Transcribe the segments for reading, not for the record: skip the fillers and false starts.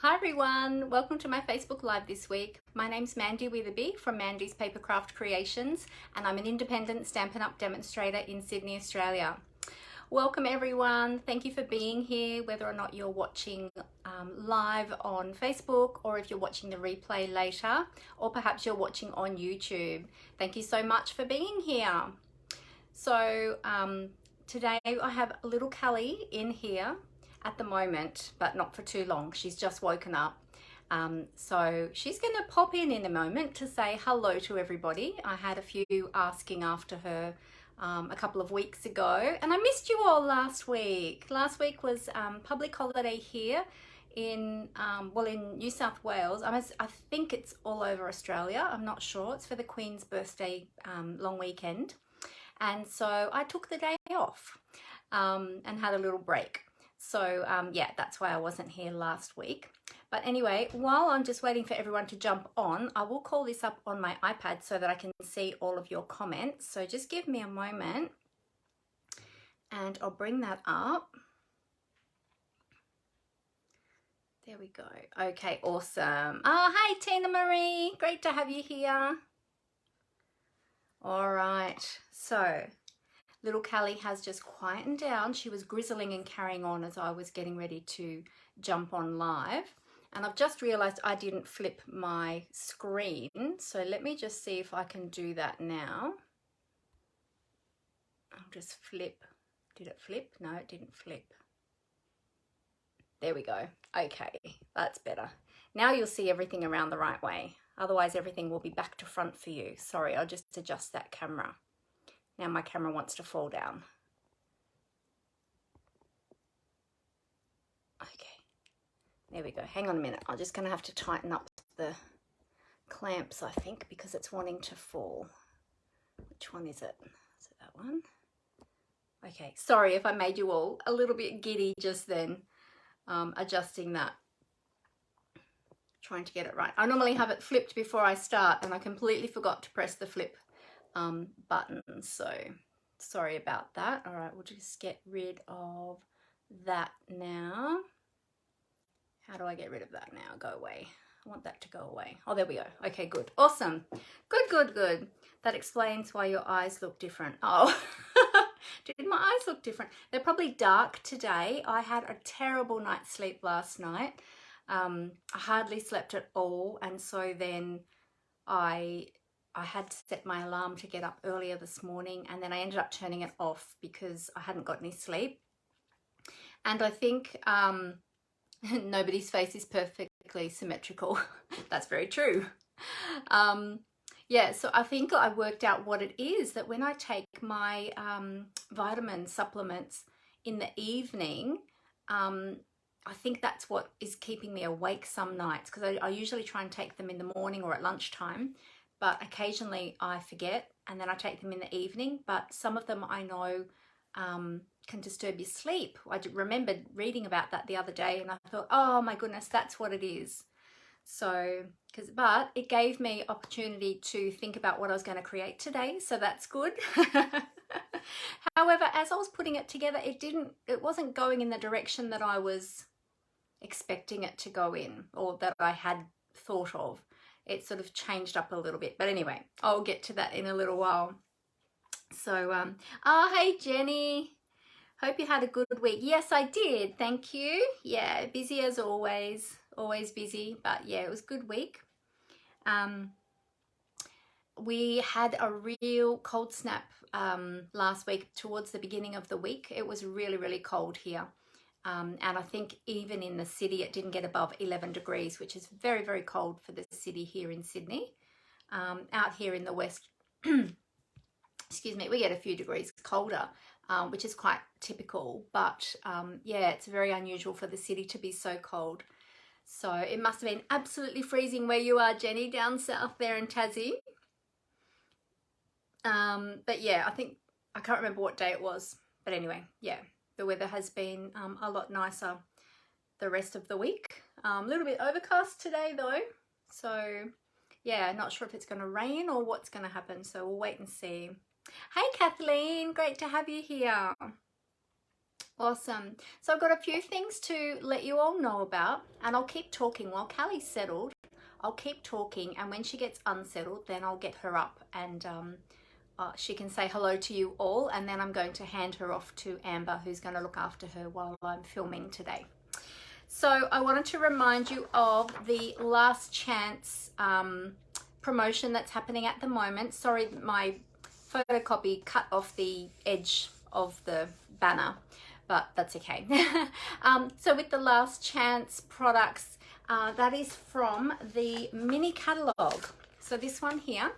Hi everyone, welcome to my Facebook Live this week. My name's Mandy Witherby from Mandy's Papercraft Creations, and I'm an independent Stampin' Up! Demonstrator in Sydney, Australia. Welcome everyone, thank you for being here, whether or not you're watching live on Facebook or if you're watching the replay later, or perhaps you're watching on YouTube. Thank you so much for being here. So today I have little Callie in here at the moment, but not for too long. She's just woken up. So she's going to pop in a moment to say hello to everybody. I had a few asking after her a couple of weeks ago, and I missed you all last week. Last week was public holiday here in in New South Wales. I think it's all over Australia. I'm not sure. It's for the Queen's birthday long weekend, and so I took the day off and had a little break. So yeah, that's why I wasn't here last week. But anyway, while I'm just waiting for everyone to jump on, I will call this up on my iPad so that I can see all of your comments. So just give me a moment and I'll bring that up. There we go. Okay, awesome. Oh, hey Tina Marie, great to have you here. All right, so little Callie has just quietened down. She was grizzling and carrying on as I was getting ready to jump on live. And I've just realized I didn't flip my screen. So let me just see if I can do that now. I'll just flip. Did it flip? No, it didn't flip. There we go. Okay, that's better. Now you'll see everything around the right way. Otherwise everything will be back to front for you. Sorry, I'll just adjust that camera. Now my camera wants to fall down. Okay, there we go. Hang on a minute. I'm just going to have to tighten up the clamps, I think, because it's wanting to fall. Which one is it? Is it that one? Okay, sorry if I made you all a little bit giddy just then, adjusting that. Trying to get it right. I normally have it flipped before I start and I completely forgot to press the flip button, so sorry about that. All right, we'll just get rid of that now. How do I get rid of that now? Go away. I want that to go away. Oh, there we go. Okay, good. Awesome. Good. That explains why your eyes look different. Oh, did my eyes look different? They're probably dark today. I had a terrible night's sleep last night. I hardly slept at all, and so then I had to set my alarm to get up earlier this morning, and then I ended up turning it off because I hadn't got any sleep. And I think nobody's face is perfectly symmetrical. That's very true. Yeah, so I think I worked out what it is, that when I take my vitamin supplements in the evening, I think that's what is keeping me awake some nights, because I usually try and take them in the morning or at lunchtime. But occasionally I forget and then I take them in the evening. But some of them I know can disturb your sleep. I remembered reading about that the other day and I thought, oh my goodness, that's what it is. So, but it gave me opportunity to think about what I was going to create today. So that's good. However, as I was putting it together, it wasn't going in the direction that I was expecting it to go in, or that I had thought of. It sort of changed up a little bit, but anyway, I'll get to that in a little while. So oh hey Jenny, hope you had a good week. Yes, I did, thank you. Yeah, busy as always busy, but yeah, it was a good week. We had a real cold snap last week towards the beginning of the week. It was really cold here. And I think even in the city it didn't get above 11 degrees, which is very cold for the city here in Sydney. Out here in the west, excuse me, we get a few degrees colder, which is quite typical, but yeah, it's very unusual for the city to be so cold. So it must have been absolutely freezing where you are, Jenny, down south there in Tassie. But yeah, I can't remember what day it was, but anyway, yeah. The weather has been a lot nicer the rest of the week. A little bit overcast today though. So yeah, not sure if it's going to rain or what's going to happen. So we'll wait and see. Hey Kathleen, great to have you here. Awesome. So I've got a few things to let you all know about, and I'll keep talking while Callie's settled. I'll keep talking, and when she gets unsettled, then I'll get her up and she can say hello to you all, and then I'm going to hand her off to Amber, who's going to look after her while I'm filming today. So I wanted to remind you of the last chance promotion that's happening at the moment. Sorry, my photocopy cut off the edge of the banner, but that's okay. So with the last chance products, that is from the mini catalogue. So this one here,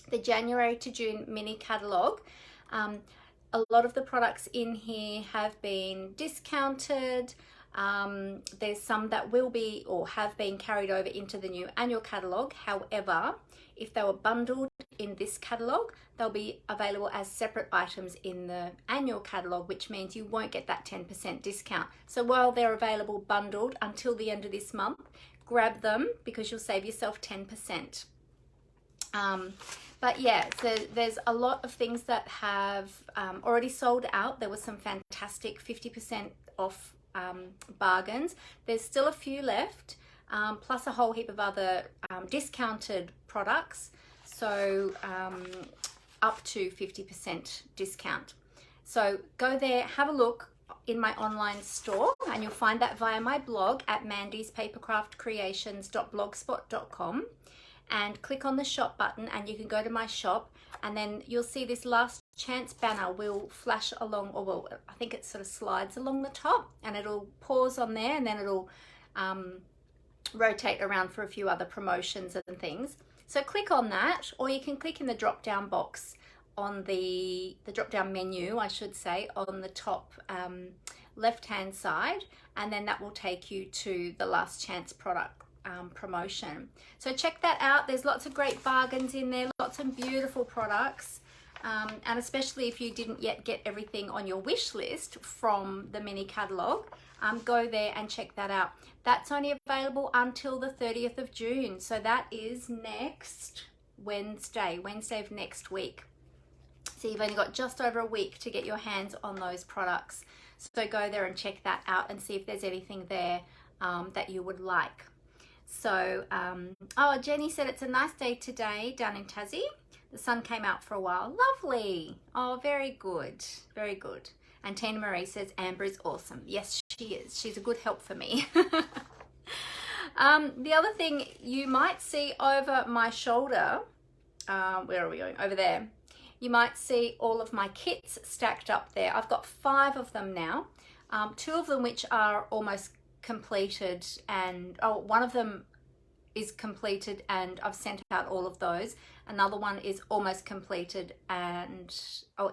the January to June mini catalogue. A lot of the products in here have been discounted. There's some that will be or have been carried over into the new annual catalogue. However, if they were bundled in this catalogue, they'll be available as separate items in the annual catalogue, which means you won't get that 10% discount. So while they're available bundled until the end of this month, grab them because you'll save yourself 10%. But yeah, so there's a lot of things that have already sold out. There was some fantastic 50% off bargains. There's still a few left, plus a whole heap of other discounted products, so up to 50% discount. So go there, have a look in my online store, and you'll find that via my blog at mandyspapercraftcreations.blogspot.com, and click on the shop button and you can go to my shop, and then you'll see this last chance banner will flash along, or well, I think it sort of slides along the top, and it'll pause on there, and then it'll rotate around for a few other promotions and things. So click on that, or you can click in the drop down box on the drop down menu, I should say, on the top left hand side, and then that will take you to the last chance product promotion. So check that out. There's lots of great bargains in there, lots of beautiful products, and especially if you didn't yet get everything on your wish list from the mini catalogue, go there and check that out. That's only available until the 30th of June, so that is next Wednesday of next week. So you've only got just over a week to get your hands on those products. So go there and check that out and see if there's anything there that you would like. So, oh, Jenny said it's a nice day today down in Tassie. The sun came out for a while. Lovely. Oh, very good. Very good. And Tina Marie says Amber is awesome. Yes, she is. She's a good help for me. The other thing you might see over my shoulder, where are we going? Over there. You might see all of my kits stacked up there. I've got 5 of them now. 2 of them which are almost completed, and one of them is completed and I've sent out all of those. Another one is almost completed and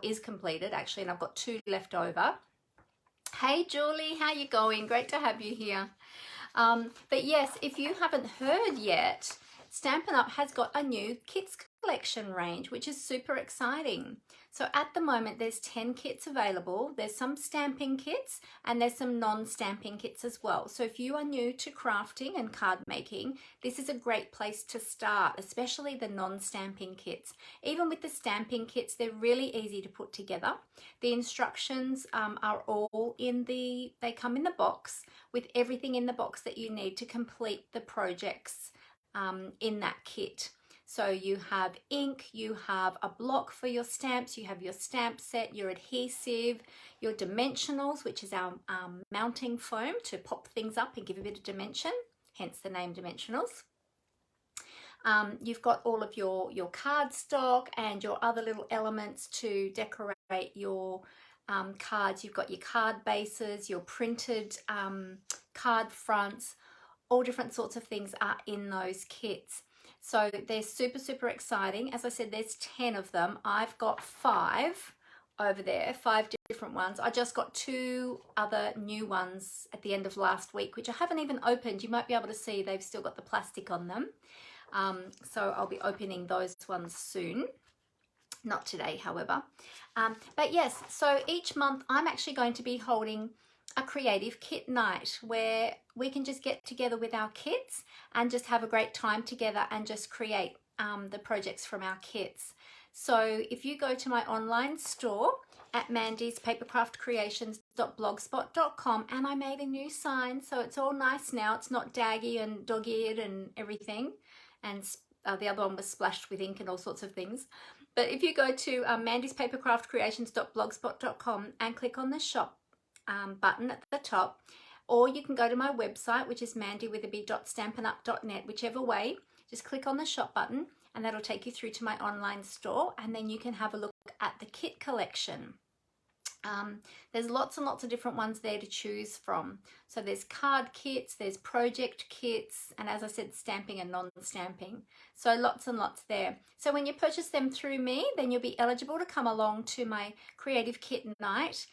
is completed actually, and I've got 2 left over. Hey Julie, how you going? Great to have you here. But yes, if you haven't heard yet, Stampin' Up has got a new kits collection range, which is super exciting. So at the moment there's 10 kits available. There's some stamping kits and there's some non-stamping kits as well. So if you are new to crafting and card making, this is a great place to start, especially the non-stamping kits. Even with the stamping kits, they're really easy to put together. The instructions are all they come in the box with everything in the box that you need to complete the projects in that kit. So you have ink, you have a block for your stamps, you have your stamp set, your adhesive, your dimensionals, which is our mounting foam to pop things up and give a bit of dimension, hence the name dimensionals. You've got all of your cardstock and your other little elements to decorate your cards. You've got your card bases, your printed card fronts, all different sorts of things are in those kits. So they're super, super exciting. As I said, there's 10 of them. I've got 5 over there, 5 different ones. I just got 2 other new ones at the end of last week, which I haven't even opened. You might be able to see they've still got the plastic on them. So I'll be opening those ones soon. Not today, however. But yes, so each month I'm actually going to be holding a creative kit night where we can just get together with our kits and just have a great time together and just create the projects from our kits. So if you go to my online store at mandyspapercraftcreations creations.blogspot.com, and I made a new sign, so it's all nice now. It's not daggy and dog-eared and everything, and the other one was splashed with ink and all sorts of things. But if you go to Mandy's papercraftcreations.blogspot.com and click on the shop button at the top, or you can go to my website, which is mandywitherby.stampinup.net, whichever way. Just click on the shop button and that'll take you through to my online store, and then you can have a look at the kit collection. There's lots and lots of different ones there to choose from. So there's card kits, there's project kits, and as I said, stamping and non-stamping. So lots and lots there. So when you purchase them through me, then you'll be eligible to come along to my creative kit night.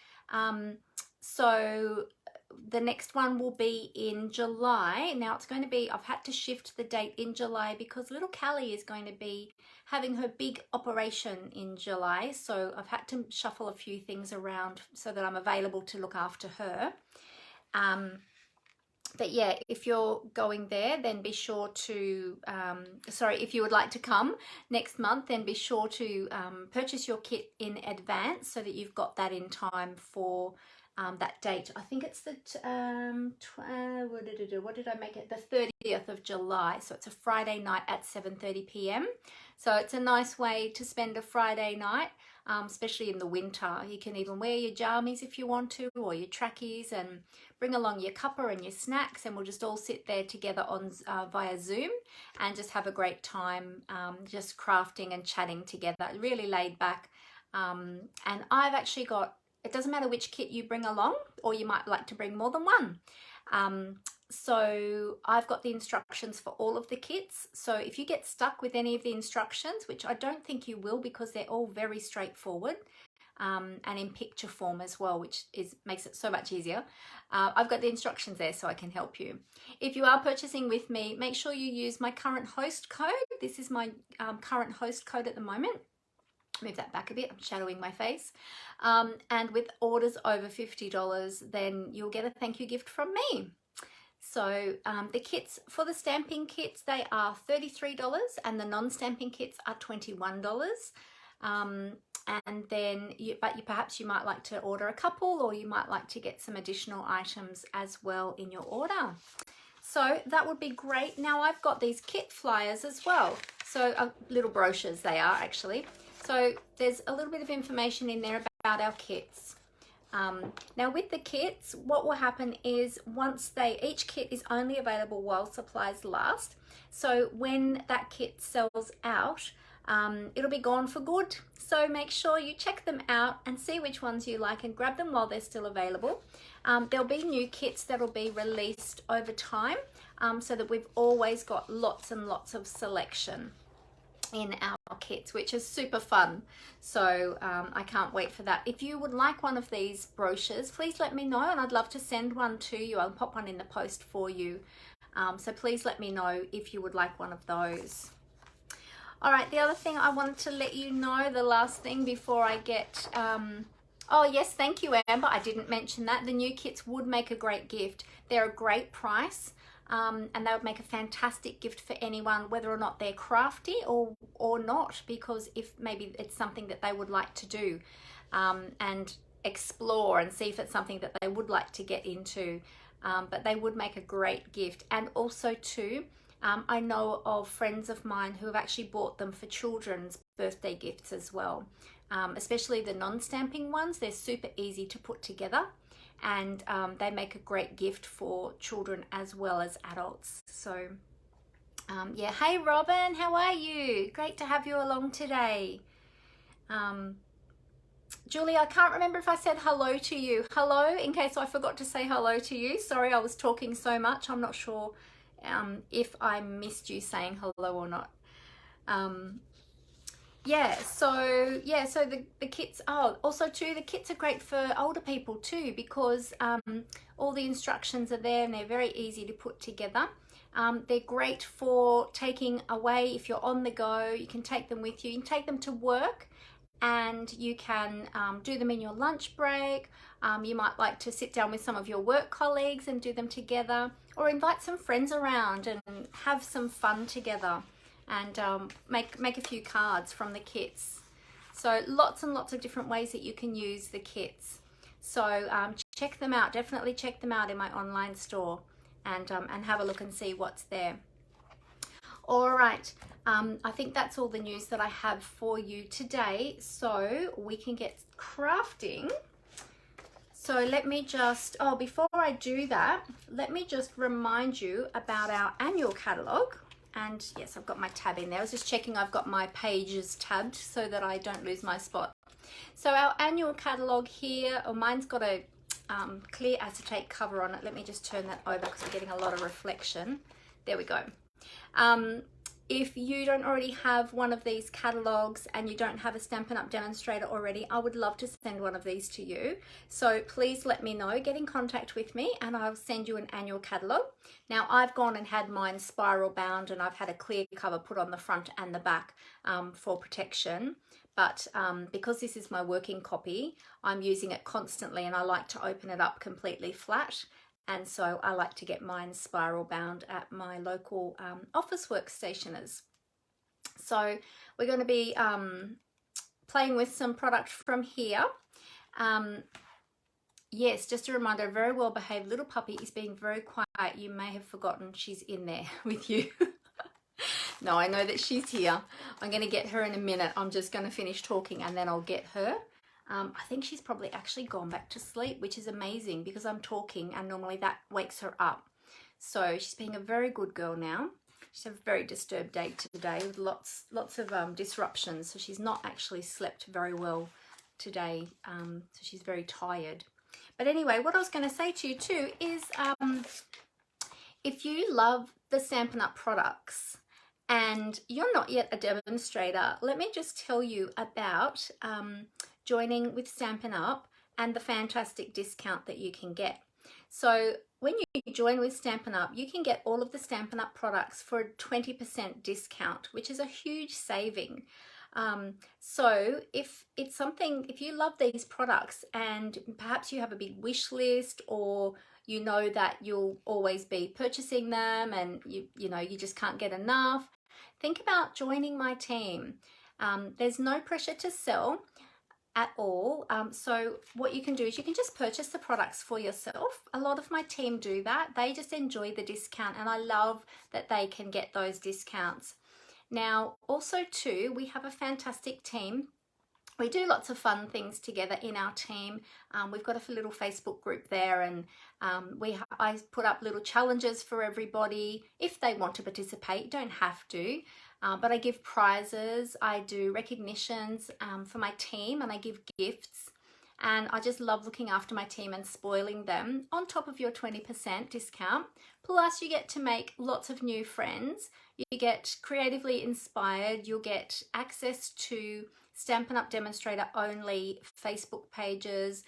So the next one will be in July. Now it's going to be, I've had to shift the date in July because little Callie is going to be having her big operation in July. So I've had to shuffle a few things around so that I'm available to look after her. But yeah, if you're going there, then be sure to, if you would like to come next month, then be sure to purchase your kit in advance so that you've got that in time for that date. I think it's the, what did I make it? The 30th of July. So it's a Friday night at 7:30 p.m. So it's a nice way to spend a Friday night, especially in the winter. You can even wear your jammies if you want to, or your trackies, and bring along your cuppa and your snacks, and we'll just all sit there together on via Zoom and just have a great time, just crafting and chatting together. Really laid back. And I've actually got, it doesn't matter which kit you bring along, or you might like to bring more than one. So I've got the instructions for all of the kits. So if you get stuck with any of the instructions, which I don't think you will because they're all very straightforward, and in picture form as well, which makes it so much easier. I've got the instructions there so I can help you. If you are purchasing with me, make sure you use my current host code. This is my current host code at the moment. Move that back a bit, I'm shadowing my face. And with orders over $50, then you'll get a thank you gift from me. So the kits, for the stamping kits, they are $33, and the non-stamping kits are $21. And then perhaps you might like to order a couple, or you might like to get some additional items as well in your order. So that would be great. Now I've got these kit flyers as well. So little brochures they are actually. So there's a little bit of information in there about our kits. Now with the kits, what will happen is each kit is only available while supplies last. So when that kit sells out, it'll be gone for good. So make sure you check them out and see which ones you like and grab them while they're still available. There'll be new kits that'll be released over time, so that we've always got lots and lots of selection in our kits, which is super fun. So I can't wait for that. If you would like one of these brochures, please let me know, and I'd love to send one to you. I'll pop one in the post for you. So please let me know if you would like one of those. All right, the other thing I wanted to let you know, the last thing before I get, oh yes, thank you Amber, I didn't mention that. The new kits would make a great gift. They're a great price. And they would make a fantastic gift for anyone, whether or not they're crafty or not, because if maybe it's something that they would like to do and explore and see if it's something that they would like to get into. But they would make a great gift. And also too, I know of friends of mine who have actually bought them for children's birthday gifts as well, especially the non-stamping ones. They're super easy to put together. And they make a great gift for children as well as adults. So yeah, hey Robin, how are you? Great to have you along today. Julie, I can't remember if I said hello to you. Hello, in case I forgot to say hello to you. Sorry, I was talking so much. I'm not sure if I missed you saying hello or not. So the kits, also too, the kits are great for older people too, because all the instructions are there and they're very easy to put together. They're great for taking away if you're on the go. You can take them with you. You can take them to work, and you can do them in your lunch break. You might like to sit down with some of your work colleagues and do them together, or invite some friends around and have some fun together. And make a few cards from the kits. So lots and lots of different ways that you can use the kits. So check them out, definitely check them out in my online store, and have a look and see what's there. All right, I think that's all the news that I have for you today, so we can get crafting. So let me just, oh, before I do that, let me just remind you about our annual catalogue. And yes, I've got my tab in there. I was just checking I've got my pages tabbed so that I don't lose my spot. So our annual catalogue here, oh, mine's got a clear acetate cover on it. Let me just turn that over because we're getting a lot of reflection. There we go. If you don't already have one of these catalogs and you don't have a Stampin' Up! Demonstrator already, I would love to send one of these to you. So please let me know, get in contact with me, and I'll send you an annual catalog. Now I've gone and had mine spiral bound, and I've had a clear cover put on the front and the back for protection. But because this is my working copy, I'm using it constantly, and I like to open it up completely flat. And so I like to get mine spiral bound at my local office workstationers. So we're going to be playing with some product from here. Yes, just a reminder, a very well behaved little puppy is being very quiet. You may have forgotten she's in there with you. No, I know that she's here. I'm going to get her in a minute. I'm just going to finish talking and then I'll get her. I think she's probably actually gone back to sleep, which is amazing because I'm talking and normally that wakes her up. So she's being a very good girl now. She's had a very disturbed day today with lots of disruptions. So she's not actually slept very well today. So she's very tired. But anyway, what I was going to say to you too is if you love the Stampin' Up! Products and you're not yet a demonstrator, let me just tell you about joining with Stampin' Up! And the fantastic discount that you can get. So when you join with Stampin' Up!, you can get all of the Stampin' Up! Products for a 20% discount, which is a huge saving. So if it's something, if you love these products and perhaps you have a big wish list, or you know that you'll always be purchasing them and you know you just can't get enough, think about joining my team. There's no pressure to sell at all. So what you can do is you can just purchase the products for yourself. A lot of my team do that. They just enjoy the discount, and I love that they can get those discounts. Now also too, we have a fantastic team. We do lots of fun things together in our team. We've got a little Facebook group there, and I put up little challenges for everybody. If they want to participate, you don't have to. But I give prizes, I do recognitions for my team, and I give gifts. And I just love looking after my team and spoiling them on top of your 20% discount. Plus you get to make lots of new friends. You get creatively inspired. You'll get access to Stampin' Up! Demonstrator only Facebook pages,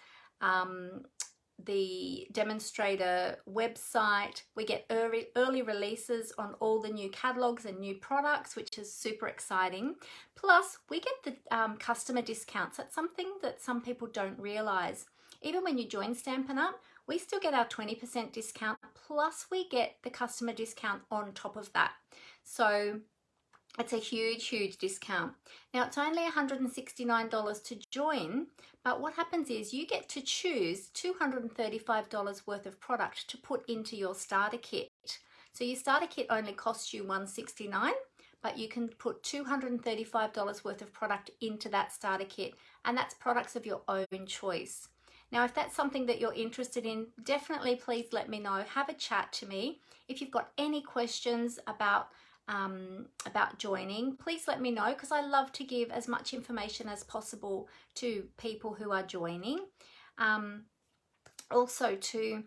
the demonstrator website. We get early releases on all the new catalogs and new products, which is super exciting. Plus we get the customer discounts. That's something that some people don't realize. Even when you join Stampin' Up!, we still get our 20% discount, plus we get the customer discount on top of that. So it's a huge discount. Now it's only $169 to join, but what happens is you get to choose $235 worth of product to put into your starter kit. So your starter kit only costs you $169, but you can put $235 worth of product into that starter kit, and that's products of your own choice. Now, if that's something that you're interested in, definitely please let me know. Have a chat to me. If you've got any questions about joining, please let me know, because I love to give as much information as possible to people who are joining. Also to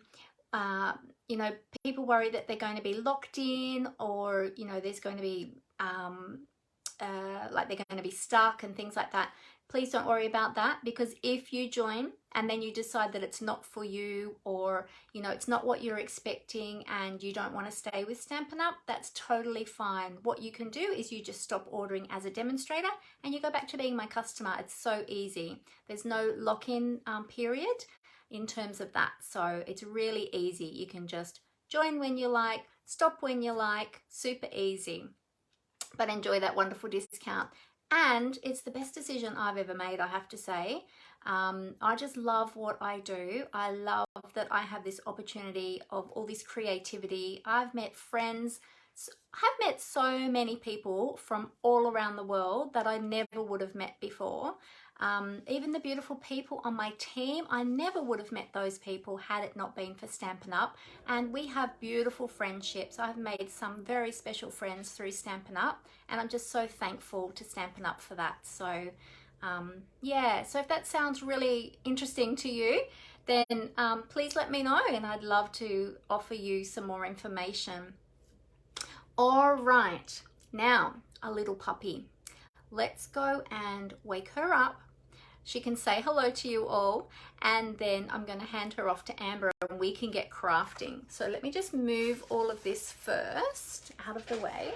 you know, people worry that they're going to be locked in, or you know, there's going to be like they're going to be stuck and things like that. Please don't worry about that, because if you join and then you decide that it's not for you, or you know, it's not what you're expecting and you don't want to stay with Stampin' Up!, that's totally fine. What you can do is you just stop ordering as a demonstrator and you go back to being my customer. It's so easy. There's no lock-in period in terms of that. So it's really easy. You can just join when you like, stop when you like, super easy. But enjoy that wonderful discount. And it's the best decision I've ever made, I have to say. I just love what I do. I love that I have this opportunity of all this creativity. I've met friends, I've met so many people from all around the world that I never would have met before. Even the beautiful people on my team, I never would have met those people had it not been for Stampin' Up. And we have beautiful friendships. I've made some very special friends through Stampin' Up, and I'm just so thankful to Stampin' Up for that. So yeah, so if that sounds really interesting to you, then please let me know, and I'd love to offer you some more information. All right, now a little puppy. Let's go and wake her up. She can say hello to you all, and then I'm going to hand her off to Amber and we can get crafting. So let me just move all of this first out of the way.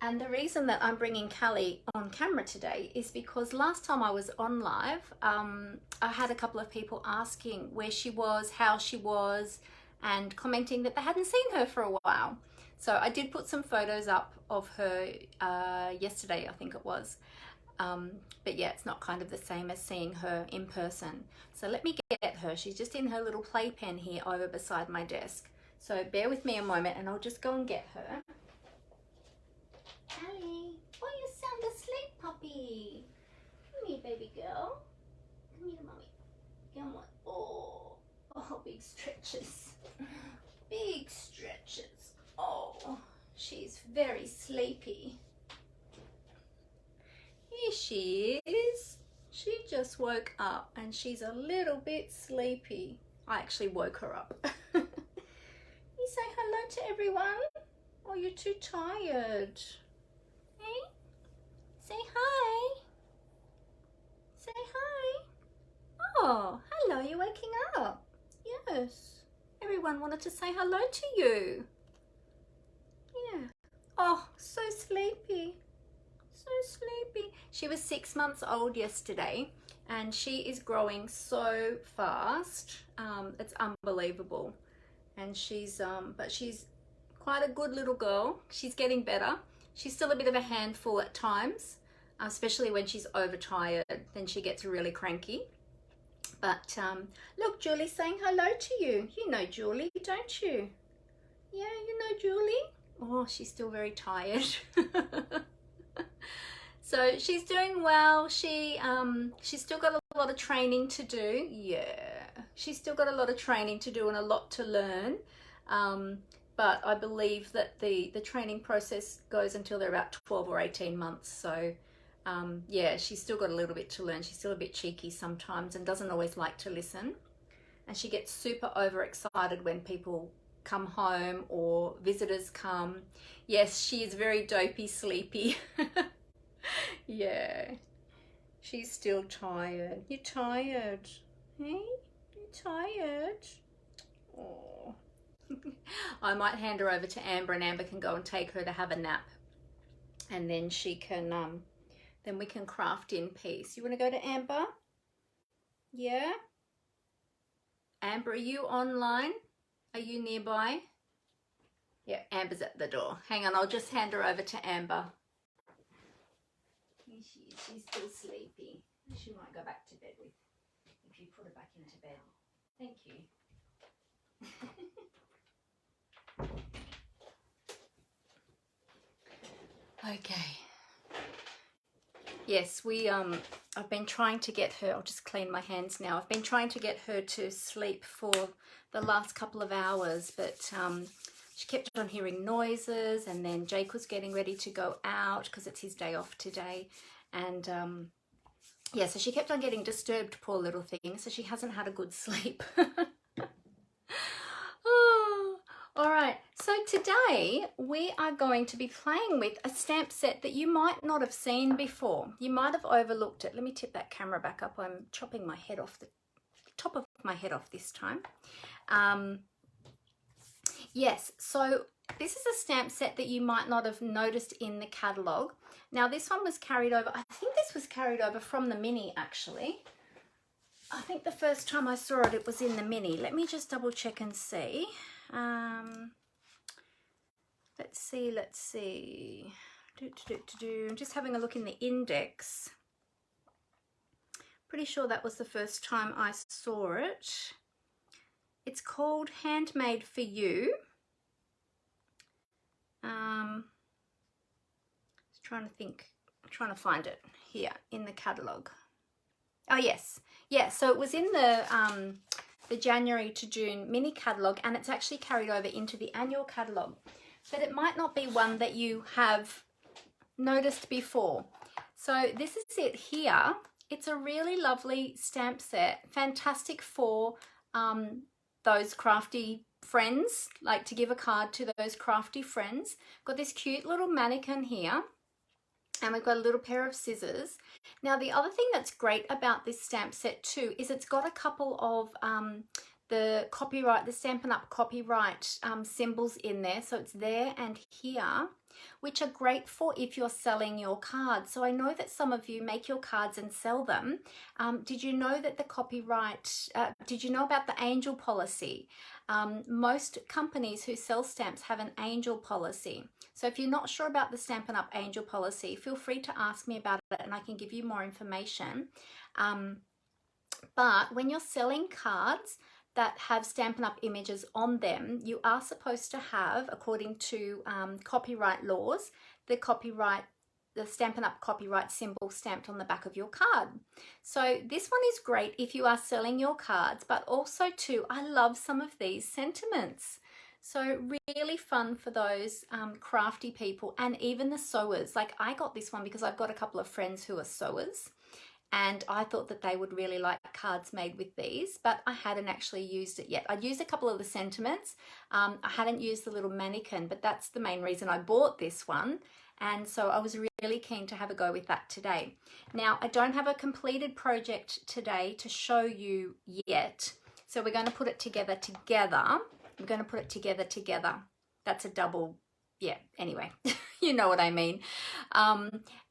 And the reason that I'm bringing Callie on camera today is because last time I was on live, I had a couple of people asking where she was, how she was, and commenting that they hadn't seen her for a while. So I did put some photos up of her yesterday, I think it was. But yeah, it's not kind of the same as seeing her in person. So let me get her. She's just in her little playpen here over beside my desk. So bear with me a moment and I'll just go and get her. Callie, oh, you sound asleep, puppy. Come here, baby girl. Come here, mommy. Come on. Oh, big stretches. Big stretches. Oh, she's very sleepy. Here she is. She just woke up and she's a little bit sleepy. I actually woke her up. You say hello to everyone? Oh, you're too tired. Hey? Say hi. Say hi. Oh, hello, you're waking up. Yes. Everyone wanted to say hello to you. Yeah. Oh, so sleepy. So sleepy. She was 6 months old yesterday and she is growing so fast. It's unbelievable. And she's but she's quite a good little girl. She's getting better. She's still a bit of a handful at times, especially when she's overtired. Then she gets really cranky. But look, Julie's saying hello to you. You know Julie, don't you? Yeah, you know Julie. Oh, she's still very tired. So she's doing well. She's still got a lot of training to do. Yeah, she's still got a lot of training to do and a lot to learn. But I believe that the training process goes until they're about 12 or 18 months. So yeah, she's still got a little bit to learn. She's still a bit cheeky sometimes and doesn't always like to listen. And she gets super overexcited when people come home or visitors come. Yes, she is very dopey, sleepy. Yeah, she's still tired. You're tired. Hey, you're tired. Oh. I might hand her over to Amber and Amber can go and take her to have a nap. And then she can, then we can craft in peace. You want to go to Amber? Yeah? Amber, are you online? Are you nearby? Yeah, Amber's at the door. Hang on, I'll just hand her over to Amber. Here she is. She's still sleepy. She might go back to bed if you put her back into bed. Thank you. Okay. Yes, I've been trying to get her, I'll just clean my hands now. I've been trying to get her to sleep for the last couple of hours, but she kept on hearing noises, and then Jake was getting ready to go out because it's his day off today. And yeah, so she kept on getting disturbed, poor little thing. So she hasn't had a good sleep. Oh, all right. So today we are going to be playing with a stamp set that you might not have seen before. You might have overlooked it. Let me tip that camera back up. I'm chopping my head off, the top of my head off this time. Yes, so this is a stamp set that you might not have noticed in the catalogue. Now this one was carried over, I think this was carried over from the mini actually. I think the first time I saw it, it was in the mini. Let me just double check and see. Let's see. I'm just having a look in the index. Pretty sure that was the first time I saw it. It's called Handmade for You. Trying to think, I'm trying to find it here in the catalogue. Oh yes, yeah, so it was in the January to June mini catalogue, and it's actually carried over into the annual catalogue, but it might not be one that you have noticed before. So this is it here. It's a really lovely stamp set, fantastic for those crafty friends, like to give a card to those crafty friends. Got this cute little mannequin here, and we've got a little pair of scissors. Now the other thing that's great about this stamp set too is it's got a couple of the copyright, the Stampin' Up! Copyright symbols in there. So it's there and here, which are great for if you're selling your cards. So I know that some of you make your cards and sell them. Did you know that the copyright, did you know about the angel policy? Most companies who sell stamps have an angel policy. So if you're not sure about the Stampin' Up! Angel policy, feel free to ask me about it and I can give you more information. But when you're selling cards that have Stampin' Up! Images on them, you are supposed to have, according to copyright laws, the Stampin' Up! Copyright symbol stamped on the back of your card. So this one is great if you are selling your cards, but also too, I love some of these sentiments. So really fun for those crafty people and even the sewers. Like I got this one because I've got a couple of friends who are sewers, and I thought that they would really like cards made with these, but I hadn't actually used it yet. I'd used a couple of the sentiments. I hadn't used the little mannequin, but that's the main reason I bought this one. And so I was really keen to have a go with that today. Now, I don't have a completed project today to show you yet. So we're going to put it together. We're going to put it together. That's a double, yeah, anyway, you know what I mean.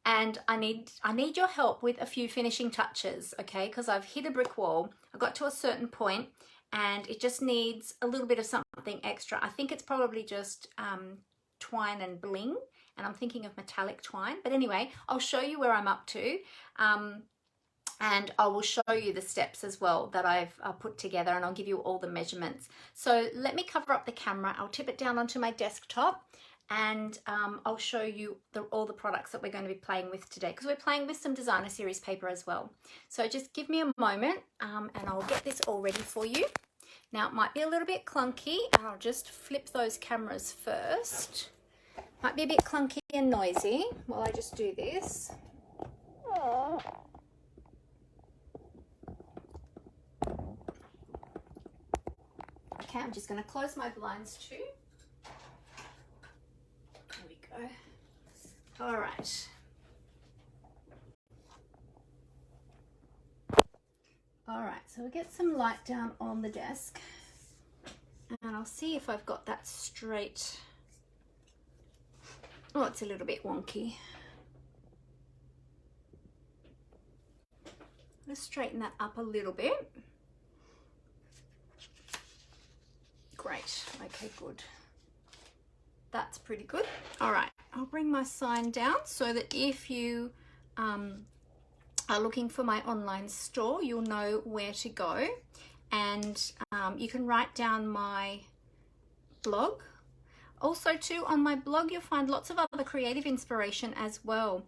And I need your help with a few finishing touches, okay? Because I've hit a brick wall. I got to a certain point and it just needs a little bit of something extra. I think it's probably just twine and bling, and I'm thinking of metallic twine. But anyway, I'll show you where I'm up to. And I will show you the steps as well that I've put together, and I'll give you all the measurements. So let me cover up the camera. I'll tip it down onto my desktop, and I'll show you all the products that we're going to be playing with today, because we're playing with some designer series paper as well. So just give me a moment and I'll get this all ready for you. Now it might be a little bit clunky, and I'll just flip those cameras first. Might be a bit clunky and noisy while I just do this. Okay, I'm just going to close my blinds too. There we go. All right. All right, so we'll get some light down on the desk, and I'll see if I've got that straight. Oh, it's a little bit wonky. Let's straighten that up a little bit. Great, okay, good. That's pretty good. All right, I'll bring my sign down so that if you are looking for my online store, you'll know where to go. And you can write down my blog. Also too, on my blog, you'll find lots of other creative inspiration as well.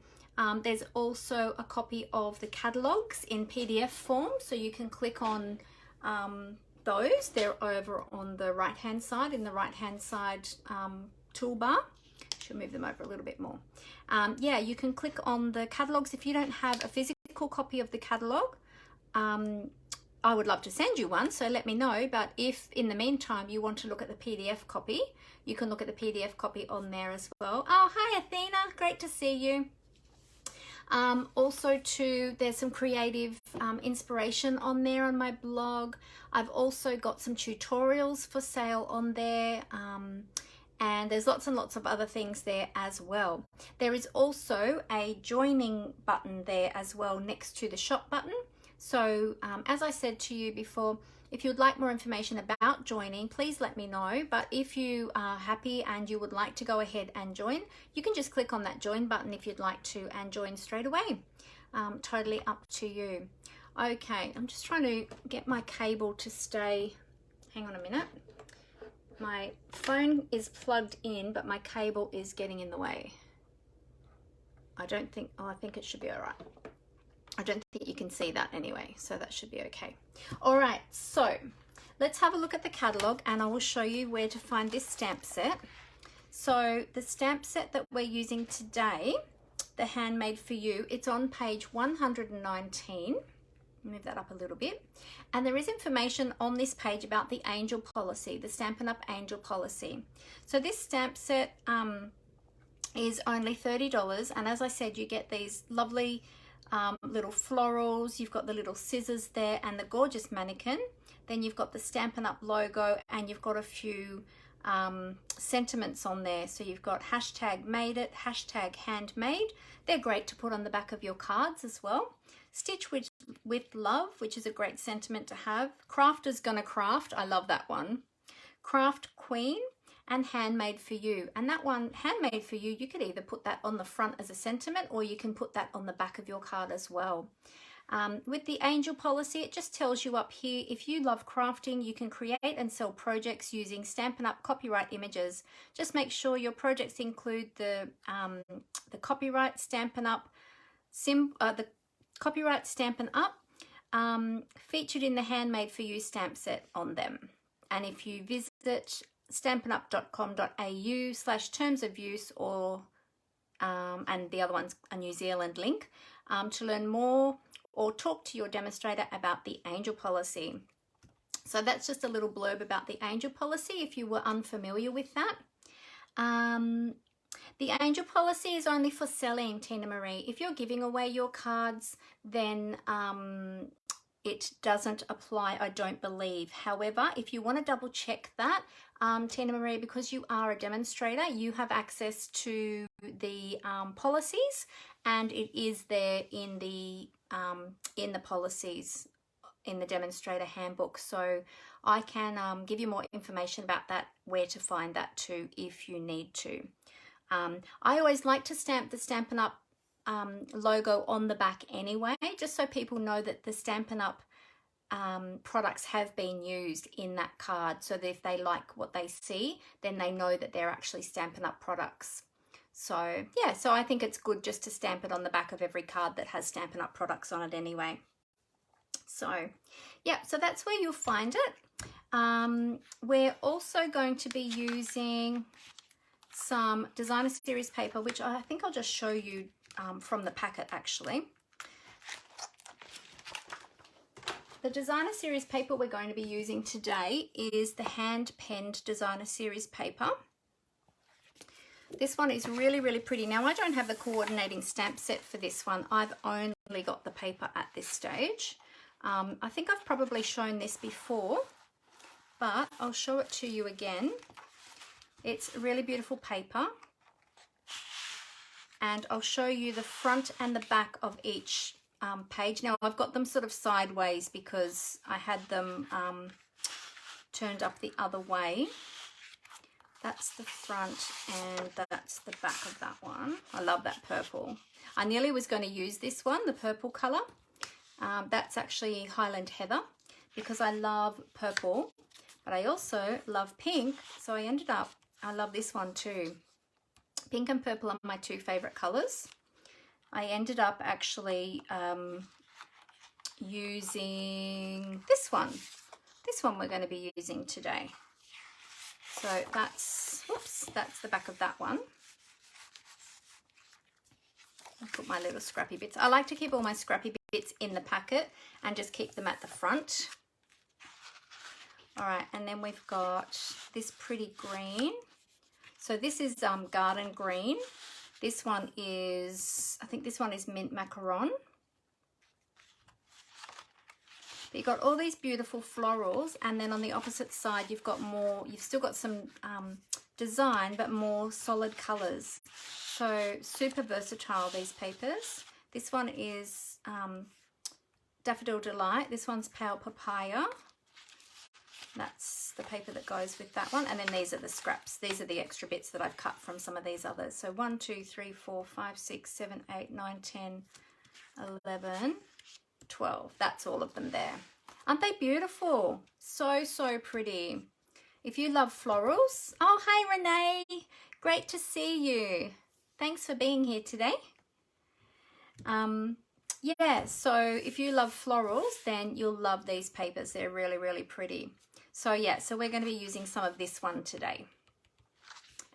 There's also a copy of the catalogs in PDF form, so you can click on those. They're over on the right hand side, in the right hand side toolbar. Should move them over a little bit more. Yeah, you can click on the catalogs. If you don't have a physical copy of the catalog, I would love to send you one, so let me know. But if in the meantime you want to look at the PDF copy, you can look at the PDF copy on there as well. Oh, hi Athena, great to see you. Also too, there's some creative inspiration on there on my blog. I've also got some tutorials for sale on there, and there's lots and lots of other things there as well. There is also a joining button there as well next to the shop button. So as I said to you before, if you'd like more information about joining, please let me know. But if you are happy and you would like to go ahead and join, you can just click on that join button if you'd like to and join straight away. Totally up to you. Okay, I'm just trying to get my cable to stay, hang on a minute. My phone is plugged in, but my cable is getting in the way. I don't think, oh, I think it should be all right. I don't think you can see that anyway, so that should be okay. All right, so let's have a look at the catalogue and I will show you where to find this stamp set. So the stamp set that we're using today, the Handmade for You, it's on page 119. Move that up a little bit. And there is information on this page about the angel policy, the Stampin' Up! Angel policy. So this stamp set is only $30, and as I said, you get these lovely little florals, you've got the little scissors there and the gorgeous mannequin. Then you've got the Stampin' Up! Logo and you've got a few sentiments on there. So you've got hashtag made it, hashtag handmade. They're great to put on the back of your cards as well. Stitch with love, which is a great sentiment to have. Crafter's gonna craft, I love that one. Craft Queen and Handmade for You. And that one, Handmade for You, you could either put that on the front as a sentiment or you can put that on the back of your card as well. With the angel policy, it just tells you up here, if you love crafting, you can create and sell projects using Stampin' Up! Copyright images. Just make sure your projects include the copyright Stampin' Up! The copyright Stampin' Up! Featured in the Handmade for You stamp set on them. And if you visit stampinup.com.au/terms of use or and the other one's a New Zealand link to learn more or talk to your demonstrator about the angel policy. So that's just a little blurb about the angel policy if you were unfamiliar with that. The angel policy is only for selling, Tina Marie. If you're giving away your cards, then it doesn't apply, I don't believe. However, if you want to double check that, Tina Marie, because you are a demonstrator, you have access to the policies, and it is there in the policies in the demonstrator handbook. So I can give you more information about that, where to find that too if you need to. I always like to stamp the Stampin' Up! Logo on the back anyway, just so people know that the Stampin' Up! Products have been used in that card, so that if they like what they see, then they know that they're actually Stampin' Up! Products. So yeah, so I think it's good just to stamp it on the back of every card that has Stampin' Up! Products on it anyway. So yeah, so that's where you'll find it. We're also going to be using some designer series paper, which I think I'll just show you from the packet actually. The designer series paper we're going to be using today is the hand penned designer series paper. This one is really, really pretty. Now I don't have the coordinating stamp set for this one. I've only got the paper at this stage. I think I've probably shown this before, but I'll show it to you again. It's really beautiful paper, and I'll show you the front and the back of each page. Now I've got them sort of sideways because I had them turned up the other way. That's the front and that's the back of that one. I love that purple. I nearly was going to use this one, the purple colour. That's actually Highland Heather because I love purple, but I also love pink, so I ended up, I love this one too. Pink and purple are my two favourite colours. I ended up actually using this one. This one we're going to be using today. So that's, oops, that's the back of that one. I'll put my little scrappy bits. I like to keep all my scrappy bits in the packet and just keep them at the front. All right, and then we've got this pretty green. So this is garden green. This one is, I think this one is mint macaron. But you've got all these beautiful florals, and then on the opposite side you've got more, you've still got some design but more solid colours. So super versatile, these papers. This one is Daffodil Delight. This one's Pale Papaya. That's the paper that goes with that one. And then these are the scraps. These are the extra bits that I've cut from some of these others. So 1, 2, 3, 4, 5, 6, 7, 8, 9, 10, 11, 12. That's all of them there. Aren't they beautiful? So, so pretty. If you love florals, oh, hey, Renee. Great to see you. Thanks for being here today. Yeah, so if you love florals, then you'll love these papers. They're really, really pretty. So yeah, so we're going to be using some of this one today.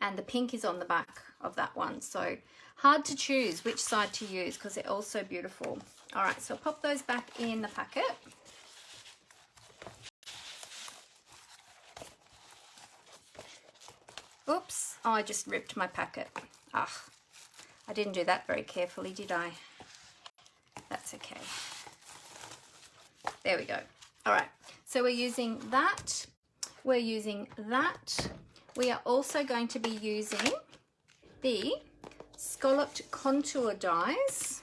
And the pink is on the back of that one. So hard to choose which side to use because they're all so beautiful. All right, so pop those back in the packet. Oops, oh, I just ripped my packet. Ah, I didn't do that very carefully, did I? That's okay. There we go. All right, so we're using that. We're using that. We are also going to be using the Scalloped Contour dies,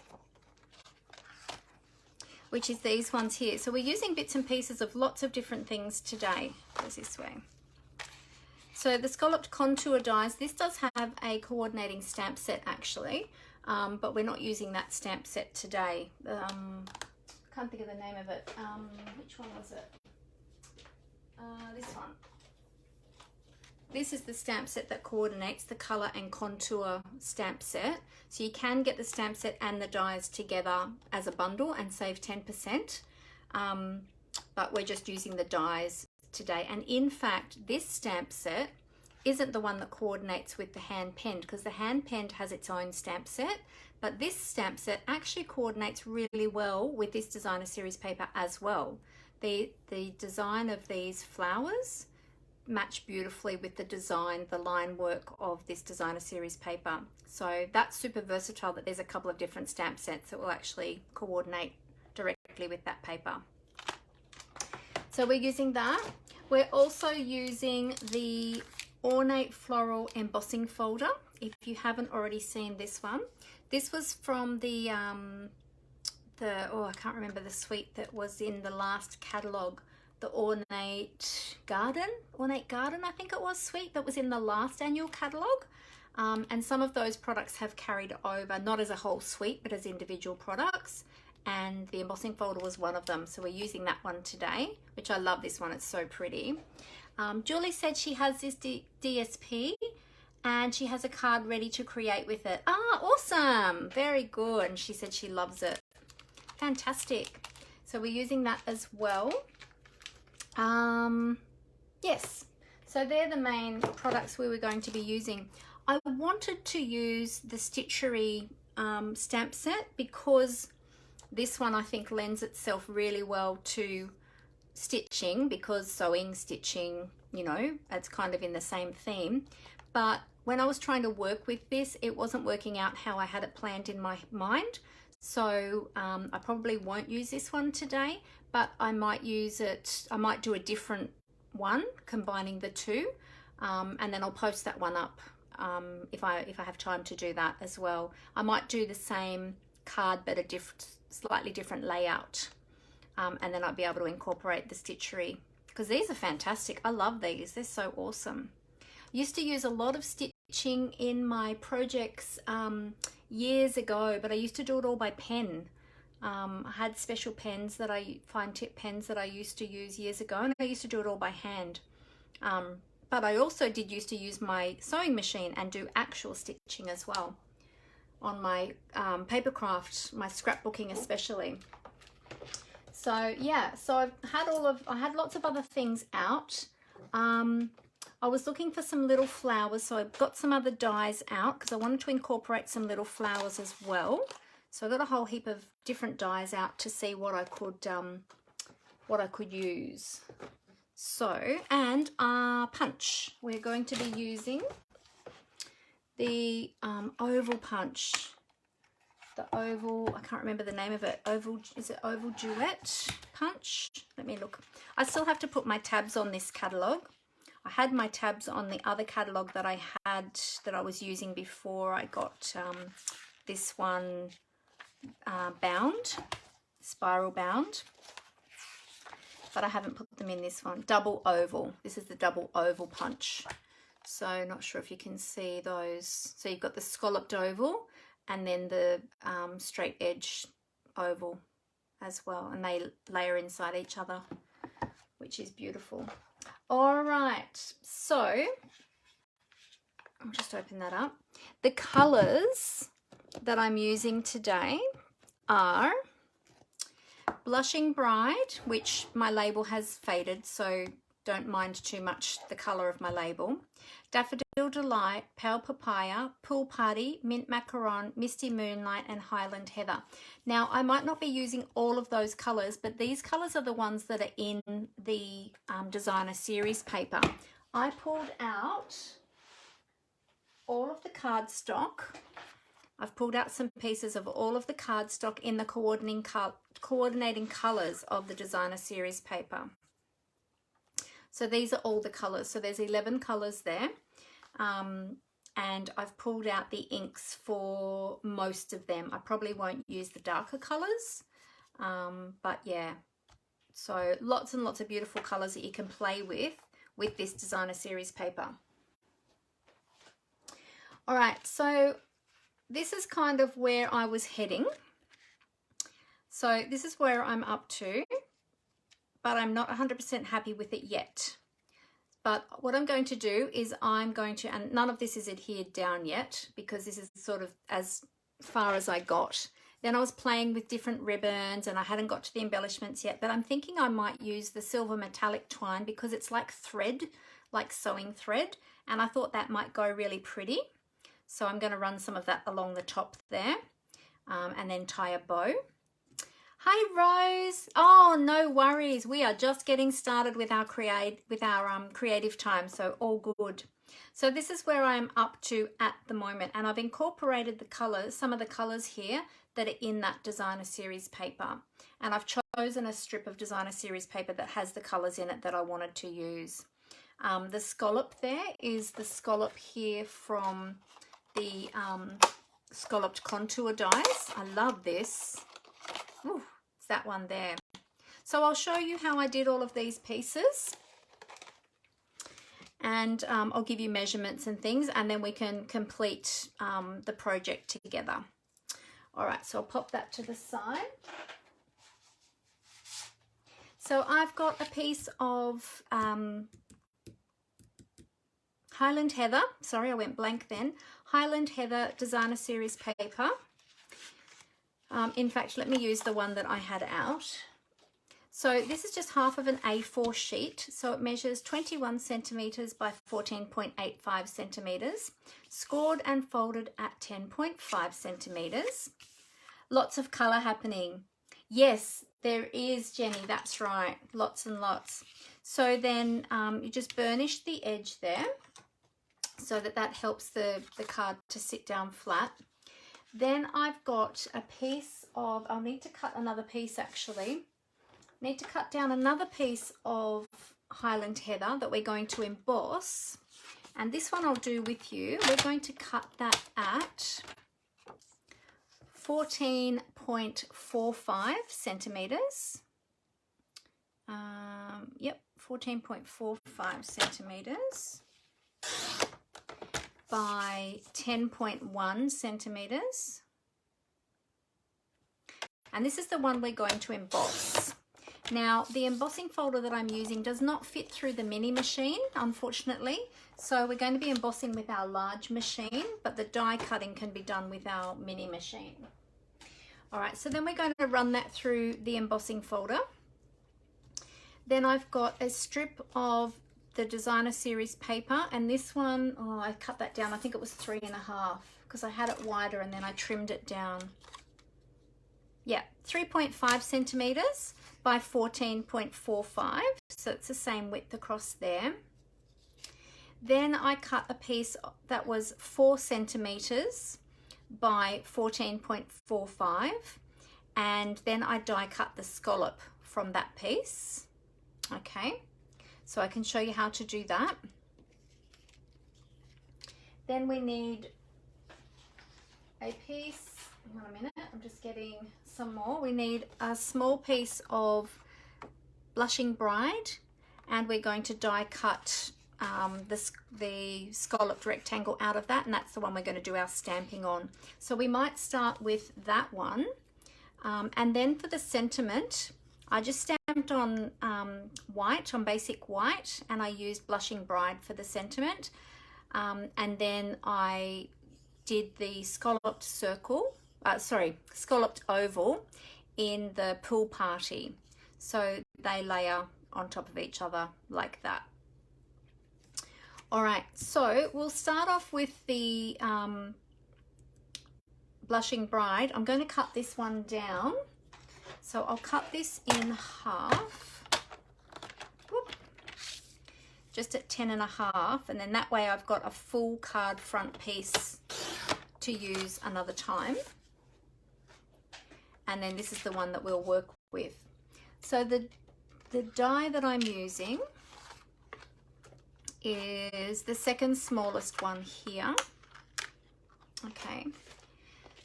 which is these ones here. So we're using bits and pieces of lots of different things today. Goes this way. So the Scalloped Contour dies, this does have a coordinating stamp set actually, but we're not using that stamp set today. Can't think of the name of it. Which one was it? This one. This is the stamp set that coordinates the colour and contour stamp set. So you can get the stamp set and the dies together as a bundle and save 10%. But we're just using the dies today. And in fact, this stamp set isn't the one that coordinates with the hand penned, because the hand penned has its own stamp set, but this stamp set actually coordinates really well with this designer series paper as well. The design of these flowers match beautifully with the design, the line work of this designer series paper. So that's super versatile that there's a couple of different stamp sets that will actually coordinate directly with that paper. So we're using that. We're also using the Ornate Floral Embossing Folder. If you haven't already seen this one, this was from the oh, I can't remember the suite that was in the last catalogue, the Ornate Garden, I think it was, suite that was in the last annual catalogue. And some of those products have carried over, not as a whole suite, but as individual products. And the embossing folder was one of them, so we're using that one today, which I love this one. It's so pretty. Julie said she has this DSP and she has a card ready to create with it. Ah, awesome, very good. And she said she loves it. Fantastic. So we're using that as well. Yes, so they're the main products we were going to be using. I wanted to use the Stitchery stamp set because this one I think lends itself really well to stitching, because sewing, stitching, you know, it's kind of in the same theme. But when I was trying to work with this, it wasn't working out how I had it planned in my mind. So I probably won't use this one today, but I might use it, I might do a different one combining the two, and then I'll post that one up if I have time to do that as well. I might do the same card but a slightly different layout, and then I'll be able to incorporate the Stitchery, because these are fantastic. I love these, they're so awesome. I used to use a lot of stitching in my projects years ago, but I used to do it all by pen. I had special pens that fine tip pens that I used to use years ago, and I used to do it all by hand. But I also did used to use my sewing machine and do actual stitching as well on my paper craft, my scrapbooking especially. So yeah, so I had lots of other things out. I was looking for some little flowers, so I got some other dies out because I wanted to incorporate some little flowers as well. So I got a whole heap of different dies out to see what I could use. So, and punch. We're going to be using the oval punch. The oval, I can't remember the name of it. Oval, is it oval duet punch? Let me look. I still have to put my tabs on this catalogue. I had my tabs on the other catalogue that I was using before I got this one bound, spiral bound, but I haven't put them in this one. Double oval. This is the double oval punch. So not sure if you can see those. So you've got the scalloped oval and then the straight edge oval. as well, and they layer inside each other, which is beautiful. All right, so I'll just open that up. The colors that I'm using today are Blushing Bride, which my label has faded, so don't mind too much the color of my label. Daffodil Delight, Pale Papaya, Pool Party, Mint Macaron, Misty Moonlight, and Highland Heather. Now, I might not be using all of those colors, but these colors are the ones that are in the designer series paper. I pulled out all of the cardstock. I've pulled out some pieces of all of the cardstock in the coordinating colors of the designer series paper. So these are all the colors. So there's 11 colors there. And I've pulled out the inks for most of them. I probably won't use the darker colors, but yeah. So lots and lots of beautiful colors that you can play with this designer series paper. All right, so this is kind of where I was heading. So this is where I'm up to, but I'm not 100% happy with it yet. But what I'm going to do is I'm going to, and none of this is adhered down yet because this is sort of as far as I got. Then I was playing with different ribbons and I hadn't got to the embellishments yet, but I'm thinking I might use the silver metallic twine because it's like thread, like sewing thread, and I thought that might go really pretty. So I'm going to run some of that along the top there and then tie a bow. Hi Rose. Oh, no worries. We are just getting started with our creative time, so all good. So this is where I'm up to at the moment, and I've incorporated the colors, some of the colors here that are in that designer series paper, and I've chosen a strip of designer series paper that has the colors in it that I wanted to use. The scallop there is the scallop here from the scalloped contour dies. I love this. Ooh, it's that one there. So I'll show you how I did all of these pieces, and I'll give you measurements and things, and then we can complete the project together. All right, so I'll pop that to the side. So I've got a piece of Highland Heather. Sorry, I went blank then. Highland Heather designer series paper. In fact, let me use the one that I had out. So this is just half of an A4 sheet. So it measures 21 centimeters by 14.85 centimeters, scored and folded at 10.5 centimeters. Lots of color happening. Yes, there is, Jenny, that's right. Lots and lots. So then you just burnish the edge there so that helps the card to sit down flat. Then I've got a piece of, I'll need to cut another piece actually. Need to cut down another piece of Highland Heather that we're going to emboss. And this one I'll do with you. We're going to cut that at 14.45 centimeters. Yep, 14.45 centimeters by 10.1 centimeters. And this is the one we're going to emboss. Now, the embossing folder that I'm using does not fit through the mini machine, unfortunately. So we're going to be embossing with our large machine, but the die cutting can be done with our mini machine. All right, so then we're going to run that through the embossing folder. Then I've got a strip of the designer series paper, and this one, oh, I cut that down. I think it was 3.5 because I had it wider and then I trimmed it down. Yeah, 3.5 centimeters by 14.45, so it's the same width across there. Then I cut a piece that was 4 centimeters by 14.45, and then I die cut the scallop from that piece. Okay, so I can show you how to do that. Then we need a piece, hang on a minute, I'm just getting some more. We need a small piece of Blushing Bride, and we're going to die cut the scalloped rectangle out of that, and that's the one we're going to do our stamping on. So we might start with that one. And then for the sentiment, I just stamped on white, on basic white, and I used Blushing Bride for the sentiment. And then I did the scalloped scalloped oval in the pool party. So they layer on top of each other like that. All right, so we'll start off with the Blushing Bride. I'm going to cut this one down. So I'll cut this in half. Whoop. Just at 10.5, and then that way I've got a full card front piece to use another time. And then this is the one that we'll work with. So the die that I'm using is the second smallest one here. Okay,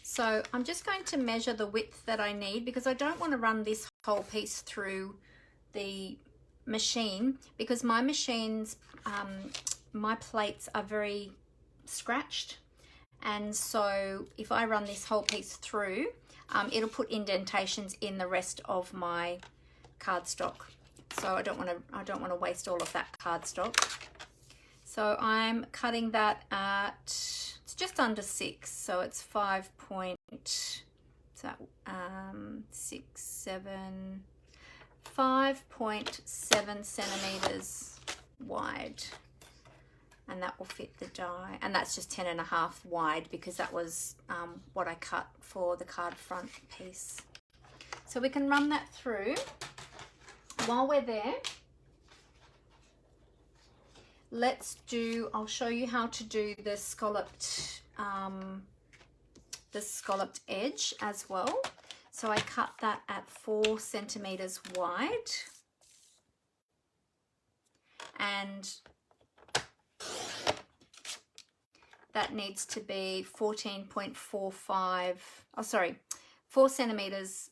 so I'm just going to measure the width that I need, because I don't want to run this whole piece through the machine, because my machines, my plates are very scratched, and so if I run this whole piece through, it'll put indentations in the rest of my cardstock. So I don't want to waste all of that cardstock. So I'm cutting that at, it's just under 6, so it's 5.7 centimeters wide, and that will fit the die. And that's just 10.5 wide, because that was what I cut for the card front piece. So we can run that through. While we're there, I'll show you how to do the scalloped edge as well. So I cut that at 4 centimeters wide, and that needs to be 14.45, 4 centimeters,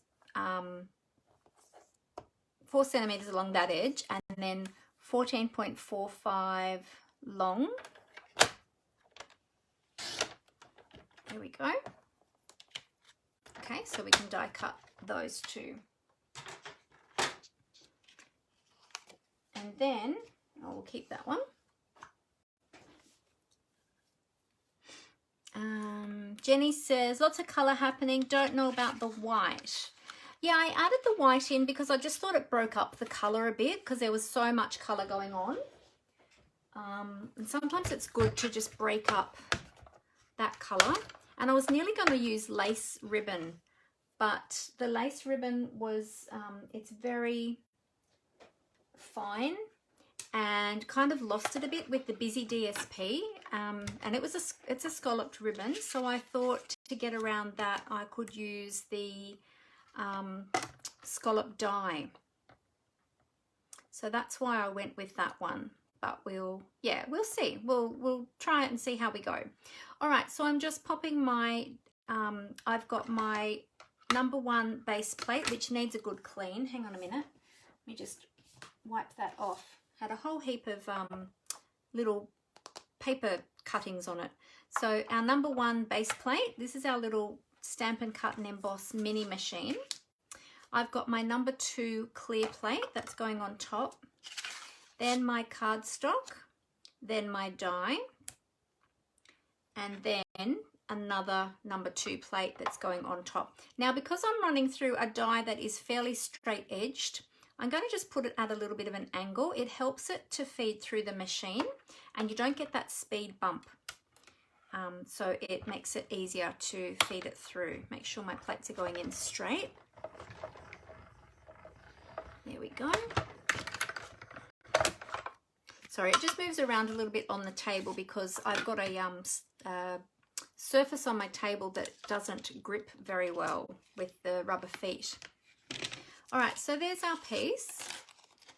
4 centimeters along that edge, and then 14.45 long. There we go. Okay, so we can die cut those two. And then, I will keep that one. Jenny says, lots of colour happening, don't know about the white. Yeah, I added the white in because I just thought it broke up the colour a bit, because there was so much colour going on. And sometimes it's good to just break up that colour. And I was nearly going to use lace ribbon, but the lace ribbon was, it's very fine, and kind of lost it a bit with the busy DSP. And it's a scalloped ribbon, so I thought to get around that I could use the scallop die. So that's why I went with that one. But we'll see. We'll try it and see how we go. All right, so I'm just popping my, I've got my #1 base plate, which needs a good clean. Hang on a minute. Let me just wipe that off. Had a whole heap of little paper cuttings on it. So our #1 base plate, this is our little Stamp and Cut and Emboss mini machine. I've got my #2 clear plate that's going on top. Then my cardstock, then my die, and then another #2 plate that's going on top. Now, because I'm running through a die that is fairly straight edged, I'm going to just put it at a little bit of an angle. It helps it to feed through the machine, and you don't get that speed bump. So it makes it easier to feed it through. Make sure my plates are going in straight. There we go. Sorry, it just moves around a little bit on the table because I've got a surface on my table that doesn't grip very well with the rubber feet. All right, so there's our piece.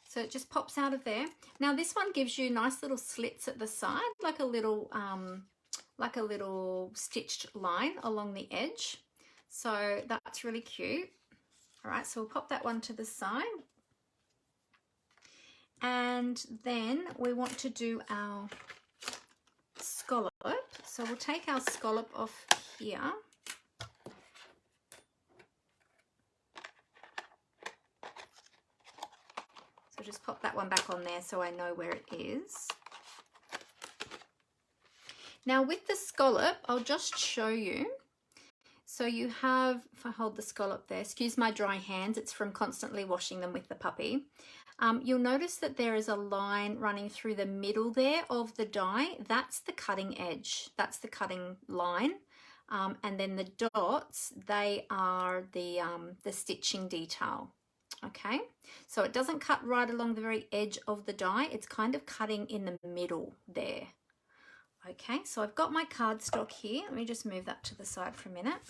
So it just pops out of there. Now this one gives you nice little slits at the side, like a little stitched line along the edge. So that's really cute. All right, so we'll pop that one to the side. And then we want to do our scallop. So we'll take our scallop off here. I'll just pop that one back on there so I know where it is. Now with the scallop, I'll just show you. So you have, if I hold the scallop there, excuse my dry hands, it's from constantly washing them with the puppy. You'll notice that there is a line running through the middle there of the die. That's the cutting edge. That's the cutting line. And then the dots, they are the stitching detail. Okay, so it doesn't cut right along the very edge of the die. It's kind of cutting in the middle there. Okay, so I've got my cardstock here. Let me just move that to the side for a minute.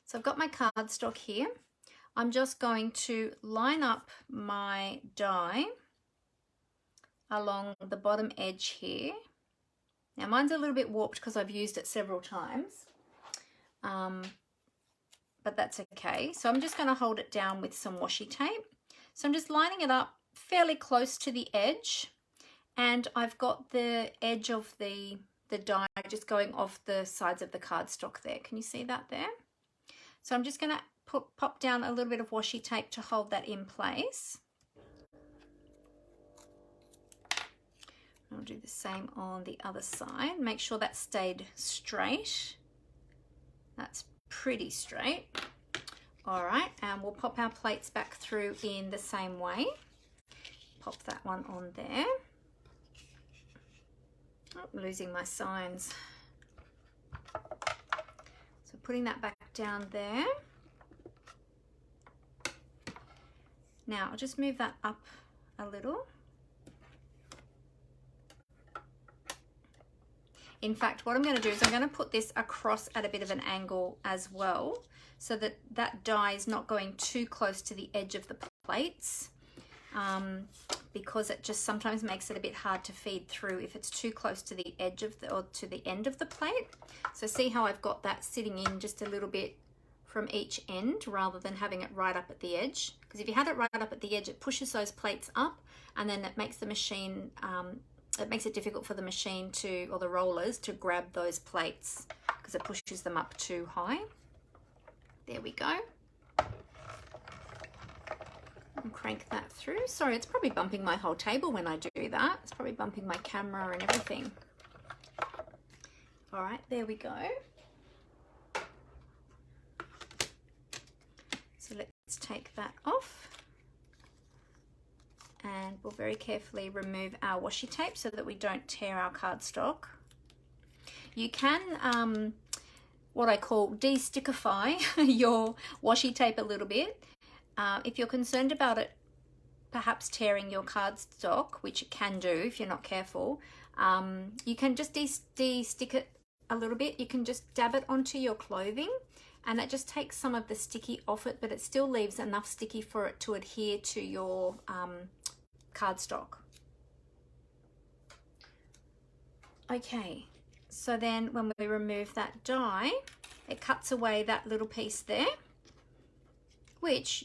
So I've got my cardstock here. I'm just going to line up my die along the bottom edge here. Now mine's a little bit warped because I've used it several times, but that's okay. So I'm just going to hold it down with some washi tape. So I'm just lining it up fairly close to the edge, and I've got the edge of the die just going off the sides of the cardstock there. Can you see that there? So I'm just going to pop down a little bit of washi tape to hold that in place. I'll do the same on the other side. Make sure that stayed straight. That's pretty straight. All right, and we'll pop our plates back through in the same way. Pop that one on there. Oh, losing my signs. So putting that back down there. Now I'll just move that up a little. In fact, what I'm going to do is I'm going to put this across at a bit of an angle as well, so that that die is not going too close to the edge of the plates, because it just sometimes makes it a bit hard to feed through if it's too close to the edge of the, or to the end of the plate. So see how I've got that sitting in just a little bit from each end rather than having it right up at the edge, because if you had it right up at the edge, it pushes those plates up, and then it makes the machine it makes it difficult for the machine to, or the rollers, to grab those plates because it pushes them up too high. There we go. And crank that through. Sorry, it's probably bumping my whole table when I do that. It's probably bumping my camera and everything. All right, there we go. So let's take that off. And we'll very carefully remove our washi tape so that we don't tear our cardstock. You can, what I call de-stickify your washi tape a little bit. If you're concerned about it perhaps tearing your cardstock, which it can do if you're not careful, you can just de-stick it a little bit. You can just dab it onto your clothing, and that just takes some of the sticky off it, but it still leaves enough sticky for it to adhere to your cardstock. Okay, so then when we remove that die, it cuts away that little piece there, which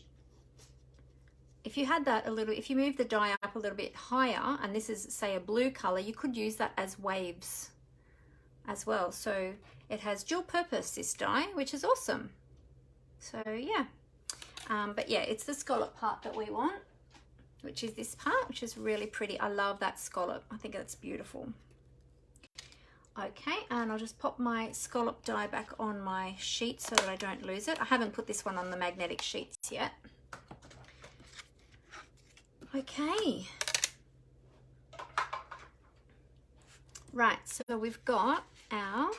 if you had that a little, if you move the die up a little bit higher, and this is say a blue color, you could use that as waves as well. So it has dual purpose, this die, which is awesome. So yeah, but yeah, it's the scallop part that we want, which is this part, which is really pretty. I love that scallop. I think that's beautiful. Okay, and I'll just pop my scallop die back on my sheet so that I don't lose it. I haven't put this one on the magnetic sheets yet. Okay. Right, so we've got our,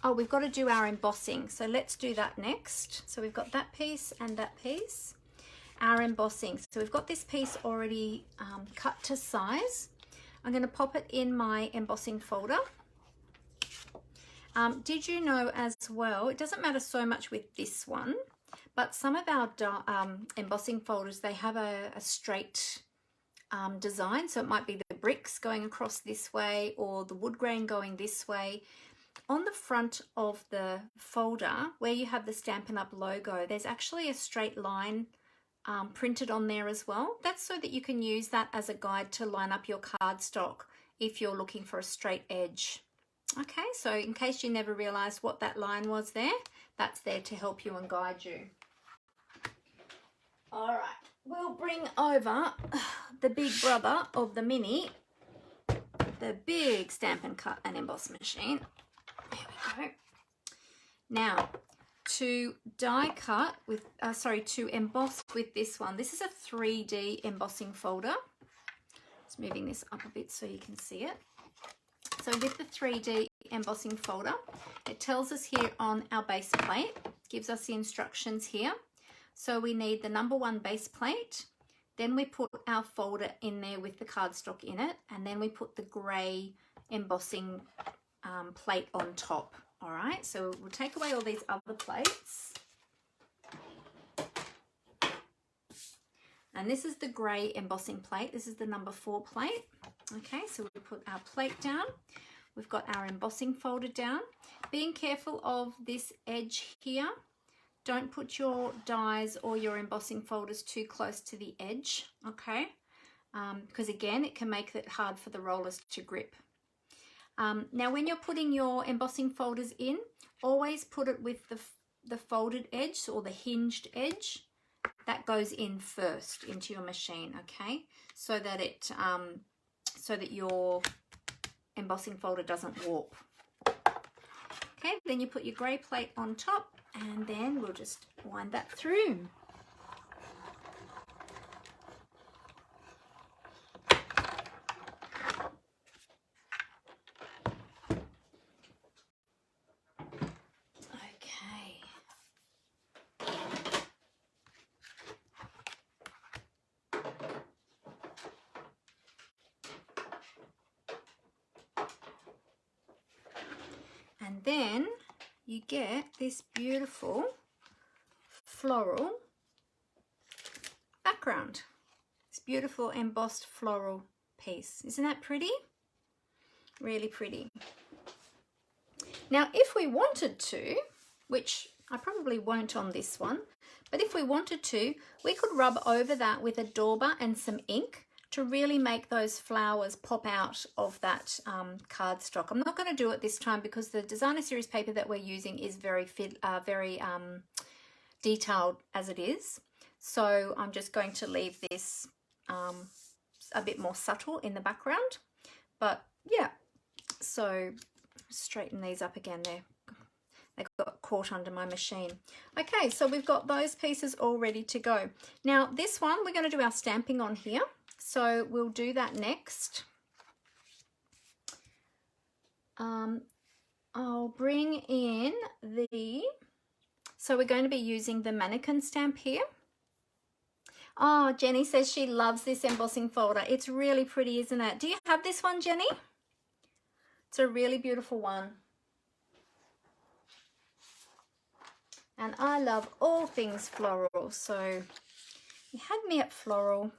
oh, we've got to do our embossing. So let's do that next. So we've got that piece and that piece. Our embossing. So we've got this piece already cut to size. I'm going to pop it in my embossing folder. Did you know as well, it doesn't matter so much with this one, but some of our embossing folders, they have a straight design. So it might be the bricks going across this way or the wood grain going this way. On the front of the folder where you have the Stampin' Up logo, there's actually a straight line printed on there as well. That's so that you can use that as a guide to line up your cardstock if you're looking for a straight edge. Okay, so in case you never realized what that line was there, that's there to help you and guide you. All right, we'll bring over the big brother of the mini, the big Stampin' Cut and Emboss machine. There we go. Now, to die cut with, to emboss with this one, this is a 3D embossing folder. Just moving this up a bit so you can see it. So with the 3D embossing folder, it tells us here on our base plate, gives us the instructions here. So we need the number 1 base plate, then we put our folder in there with the cardstock in it, and then we put the grey embossing plate on top. All right, so we'll take away all these other plates. And this is the grey embossing plate. This is the number 4 plate. Okay, so we put our plate down. We've got our embossing folder down. Being careful of this edge here. Don't put your dies or your embossing folders too close to the edge, okay? Because again, it can make it hard for the rollers to grip. Now, when you're putting your embossing folders in, always put it with the folded edge or the hinged edge. That goes in first into your machine, okay? So that it, so that your embossing folder doesn't warp. Okay, then you put your grey plate on top, and then we'll just wind that through. And then you get this beautiful floral background. This beautiful embossed floral piece. Isn't that pretty? Really pretty. Now, if we wanted to, which I probably won't on this one, but if we wanted to, we could rub over that with a dauber and some ink to really make those flowers pop out of that cardstock. I'm not going to do it this time because the designer series paper that we're using is very detailed as it is. So I'm just going to leave this a bit more subtle in the background. But yeah, so straighten these up again there. They got caught under my machine. Okay, so we've got those pieces all ready to go. Now this one, we're going to do our stamping on here. So we'll do that next. I'll bring in so we're going to be using the mannequin stamp here. Oh, Jenny says she loves this embossing folder. It's really pretty, isn't it? Do you have this one, Jenny? It's a really beautiful one. And I love all things floral, so you had me at floral.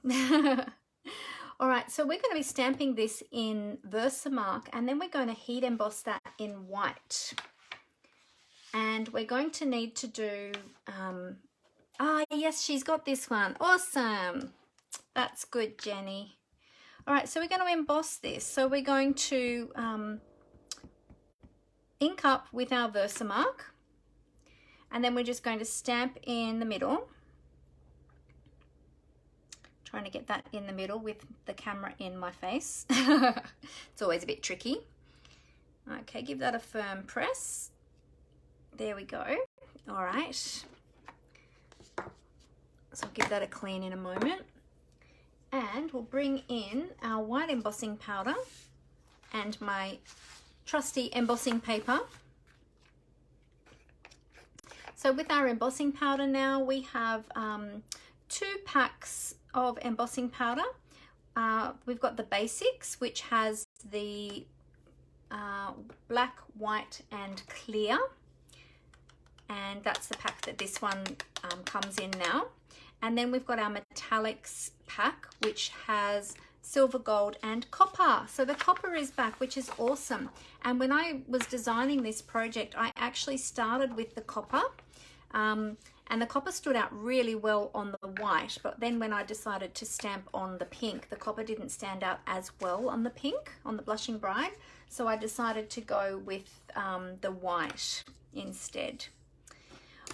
All right, so we're going to be stamping this in Versamark, and then we're going to heat emboss that in white. And we're going to need to do, yes, she's got this one. Awesome. That's good, Jenny. All right, so we're going to emboss this. So we're going to ink up with our Versamark, and then we're just going to stamp in the middle. Trying to get that in the middle with the camera in my face. It's always a bit tricky. Okay, give that a firm press. There we go. All right. So I'll give that a clean in a moment. And we'll bring in our white embossing powder and my trusty embossing paper. So with our embossing powder now, we have 2 packs of embossing powder. We've got the basics, which has the black, white and clear, and that's the pack that this one comes in now. And then we've got our metallics pack, which has silver, gold and copper. So the copper is back, which is awesome. And when I was designing this project, I actually started with the copper, and the copper stood out really well on the white, but then when I decided to stamp on the pink, the copper didn't stand out as well on the pink, on the Blushing Bride. So I decided to go with the white instead.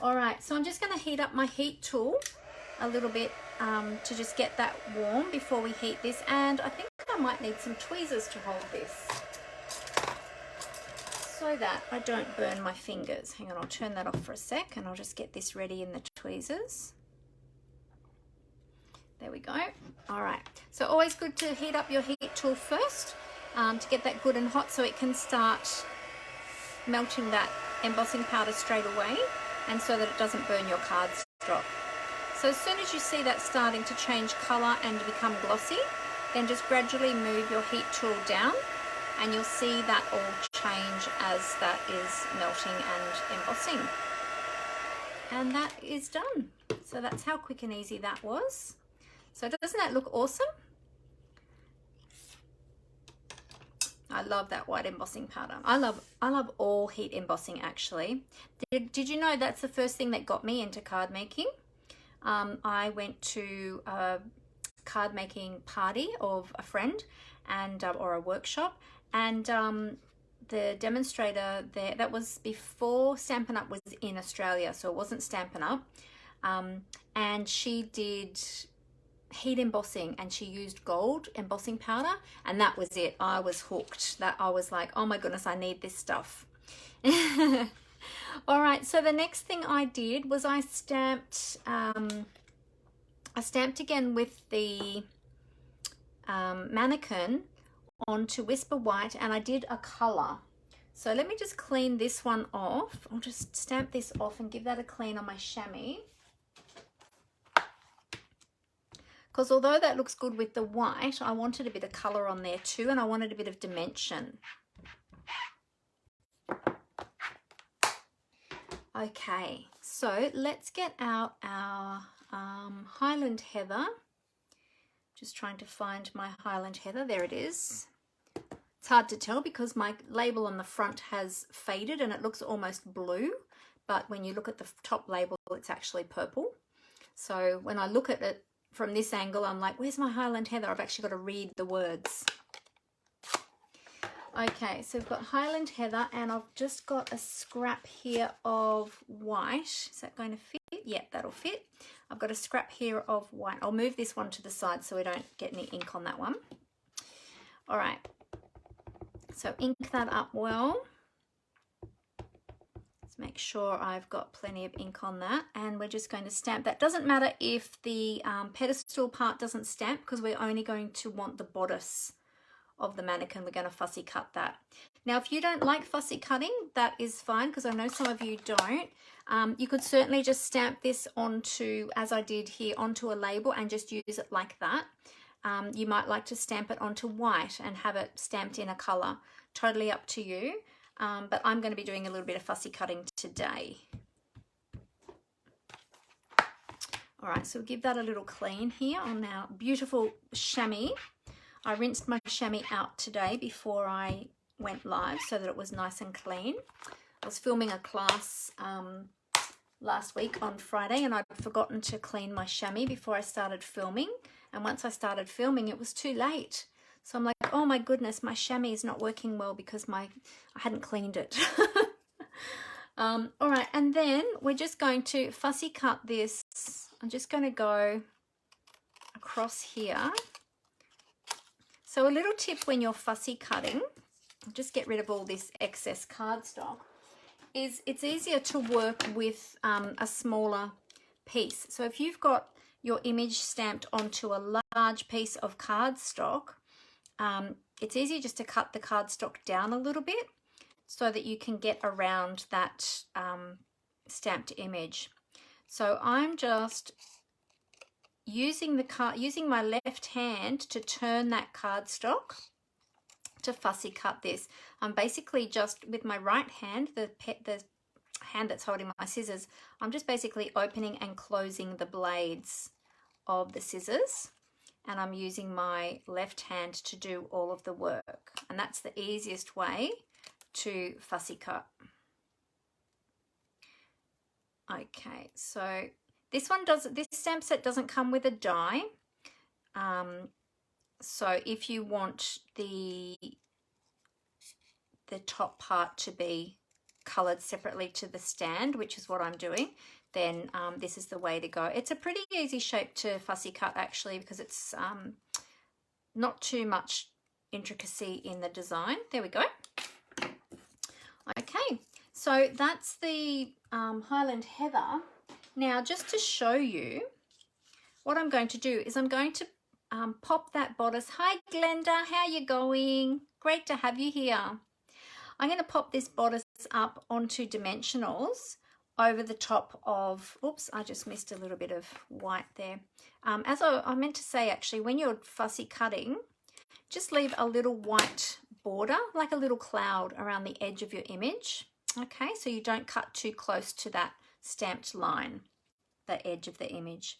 All right, so I'm just going to heat up my heat tool a little bit to just get that warm before we heat this. And I think I might need some tweezers to hold this so that I don't burn my fingers. Hang on, I'll turn that off for a sec and I'll just get this ready in the tweezers. There we go. All right, so always good to heat up your heat tool first to get that good and hot so it can start melting that embossing powder straight away, and so that it doesn't burn your cardstock. So as soon as you see that starting to change color and become glossy, then just gradually move your heat tool down and you'll see that all change as that is melting and embossing. And that is done. So that's how quick and easy that was. So doesn't that look awesome? I love that white embossing powder. I love all heat embossing actually. Did you know that's the first thing that got me into card making? I went to a card making party of a friend and or a workshop, and the demonstrator there, that was before Stampin' Up was in Australia, so it wasn't Stampin' Up, and she did heat embossing and she used gold embossing powder, and that was it. I was hooked. That I was like, oh my goodness, I need this stuff. All right, so the next thing I did was I stamped again with the mannequin onto Whisper White, and I did a color. So let me just clean this one off. I'll just stamp this off and give that a clean on my chamois. Because although that looks good with the white, I wanted a bit of color on there too, and I wanted a bit of dimension. Okay, so let's get out our Highland Heather. Just trying to find my Highland Heather. There it is. It's hard to tell because my label on the front has faded and it looks almost blue, but when you look at the top label, it's actually purple. So when I look at it from this angle, I'm like, where's my Highland Heather? I've actually got to read the words. Okay, so we've got Highland Heather, and I've just got a scrap here of white. Is that going to fit? Yeah, that'll fit. I've got a scrap here of white. I'll move this one to the side so we don't get any ink on that one. All right, so ink that up well. Let's make sure I've got plenty of ink on that, and we're just going to stamp that. Doesn't matter if the pedestal part doesn't stamp, because we're only going to want the bodice of the mannequin. We're going to fussy cut that. Now, if you don't like fussy cutting, that is fine, because I know some of you don't. You could certainly just stamp this onto, as I did here, onto a label and just use it like that. You might like to stamp it onto white and have it stamped in a color. Totally up to you. But I'm going to be doing a little bit of fussy cutting today. All right, so we'll give that a little clean here on our beautiful chamois. I rinsed my chamois out today before I went live so that it was nice and clean. I was filming a class last week on Friday, and I'd forgotten to clean my chamois before I started filming. And once I started filming, it was too late. So I'm like, oh my goodness, my chamois is not working well because I hadn't cleaned it. All right, and then we're just going to fussy cut this. I'm just going to go across here. So a little tip when you're fussy cutting, just get rid of all this excess cardstock, is it's easier to work with a smaller piece. So if you've got your image stamped onto a large piece of cardstock, it's easier just to cut the cardstock down a little bit so that you can get around that stamped image. So I'm just using my left hand to turn that cardstock to fussy cut this. I'm basically just with my right hand, the hand that's holding my scissors, I'm just basically opening and closing the blades of the scissors, and I'm using my left hand to do all of the work, and that's the easiest way to fussy cut. Okay, so this stamp set doesn't come with a die. So if you want the top part to be coloured separately to the stand, which is what I'm doing, then this is the way to go. It's a pretty easy shape to fussy cut actually, because it's not too much intricacy in the design. There we go. Okay, so that's the Highland Heather. Now, just to show you, what I'm going to do is I'm going to pop that bodice. Hi Glenda, how you going? Great to have you here. I'm going to pop this bodice up onto dimensionals over the top of, oops, I just missed a little bit of white there. As I meant to say actually, when you're fussy cutting, just leave a little white border, like a little cloud around the edge of your image. Okay, so you don't cut too close to that stamped line, the edge of the image.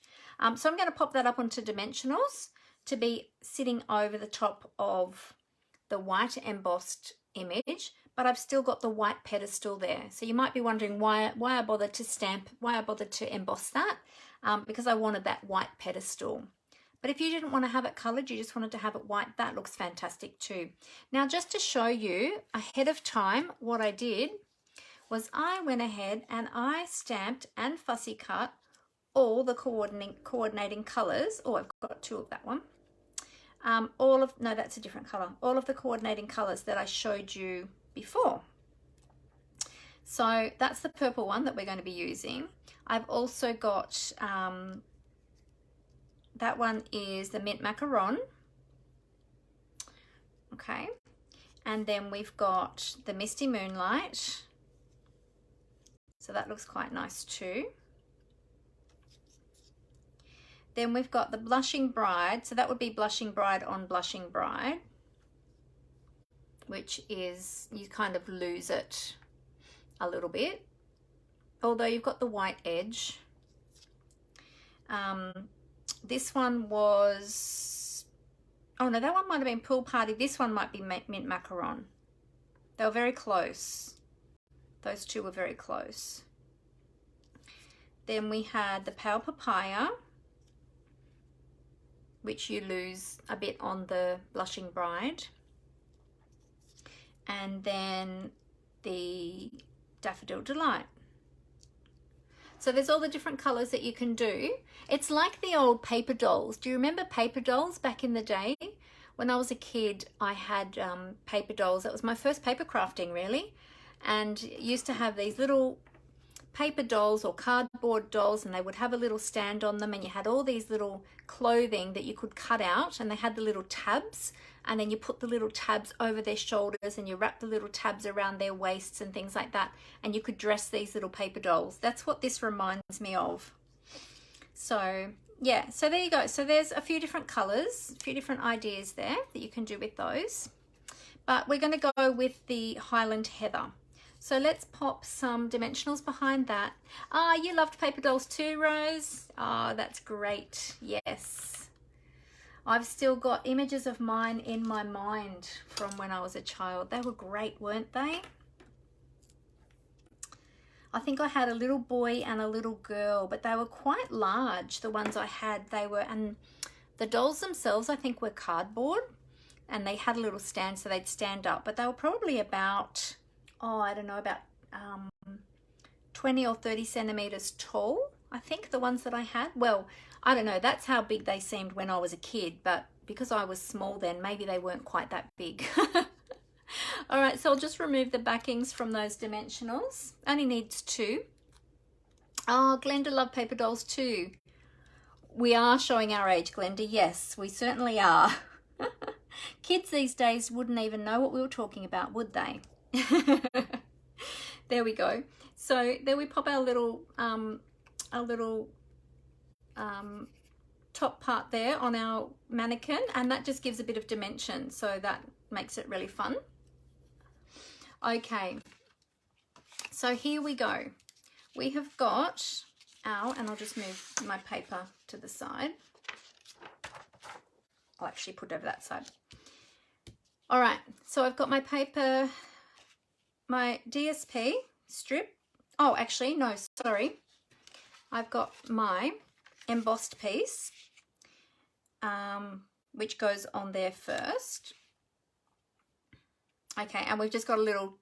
So I'm going to pop that up onto dimensionals to be sitting over the top of the white embossed image, but I've still got the white pedestal there. So you might be wondering why I bothered to stamp, why I bothered to emboss that, because I wanted that white pedestal. But if you didn't want to have it coloured, you just wanted to have it white, that looks fantastic too. Now, just to show you ahead of time, what I did was I went ahead and I stamped and fussy cut all the coordinating colours. Oh, I've got two of that one. No, that's a different colour. All of the coordinating colours that I showed you before. So that's the purple one that we're going to be using. I've also got, that one is the Mint Macaron. Okay. And then we've got the Misty Moonlight. So that looks quite nice too. Then we've got the Blushing Bride. So that would be Blushing Bride on Blushing Bride, which is, you kind of lose it a little bit, although you've got the white edge. This one was, oh no, that one might have been Pool Party. This one might be Mint Macaron. They were very close. Those two were very close. Then we had the Pale Papaya, which you lose a bit on the Blushing Bride. And then the Daffodil Delight. So there's all the different colours that you can do. It's like the old paper dolls. Do you remember paper dolls back in the day? When I was a kid, I had paper dolls. That was my first paper crafting, really. And used to have these little paper dolls or cardboard dolls, and they would have a little stand on them, and you had all these little clothing that you could cut out, and they had the little tabs, and then you put the little tabs over their shoulders and you wrap the little tabs around their waists and things like that, and you could dress these little paper dolls. That's what this reminds me of. So yeah, so there you go. So there's a few different colors, a few different ideas there that you can do with those, but we're going to go with the Highland Heather. So let's pop some dimensionals behind that. Ah, you loved paper dolls too, Rose. Oh, that's great. Yes. I've still got images of mine in my mind from when I was a child. They were great, weren't they? I think I had a little boy and a little girl, but they were quite large, the ones I had. They were, and the dolls themselves, I think, were cardboard, and they had a little stand so they'd stand up, but they were probably about, oh, I don't know, about 20 or 30 centimeters tall, I think, the ones that I had. Well, I don't know, that's how big they seemed when I was a kid, but because I was small then, maybe they weren't quite that big. All right, so I'll just remove the backings from those dimensionals. Only needs 2. Oh, Glenda loved paper dolls too. We are showing our age, Glenda. Yes, we certainly are. Kids these days wouldn't even know what we were talking about, would they? There we go. So there we pop our little top part there on our mannequin, and that just gives a bit of dimension, so that makes it really fun. Okay, so here we go. We have got our, and I'll just move my paper to the side. I'll actually put it over that side. All right, so I've got my paper, my DSP strip. Oh, actually, no, sorry. I've got my embossed piece, which goes on there first. Okay, and we've just got a little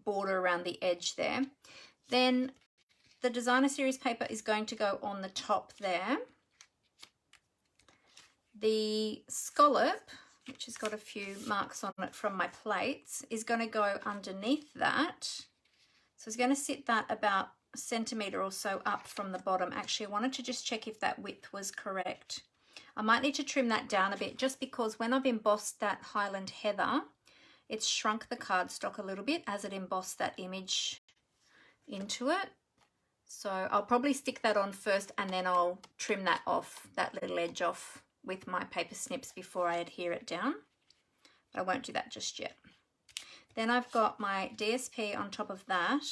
border around the edge there. Then the designer series paper is going to go on the top there. The scallop, which has got a few marks on it from my plates, is going to go underneath that. So it's going to sit that about a centimetre or so up from the bottom. Actually, I wanted to just check if that width was correct. I might need to trim that down a bit just because when I've embossed that Highland Heather, it's shrunk the cardstock a little bit as it embossed that image into it. So I'll probably stick that on first and then I'll trim that off, that little edge off with my paper snips before I adhere it down. But I won't do that just yet. Then I've got my DSP on top of that.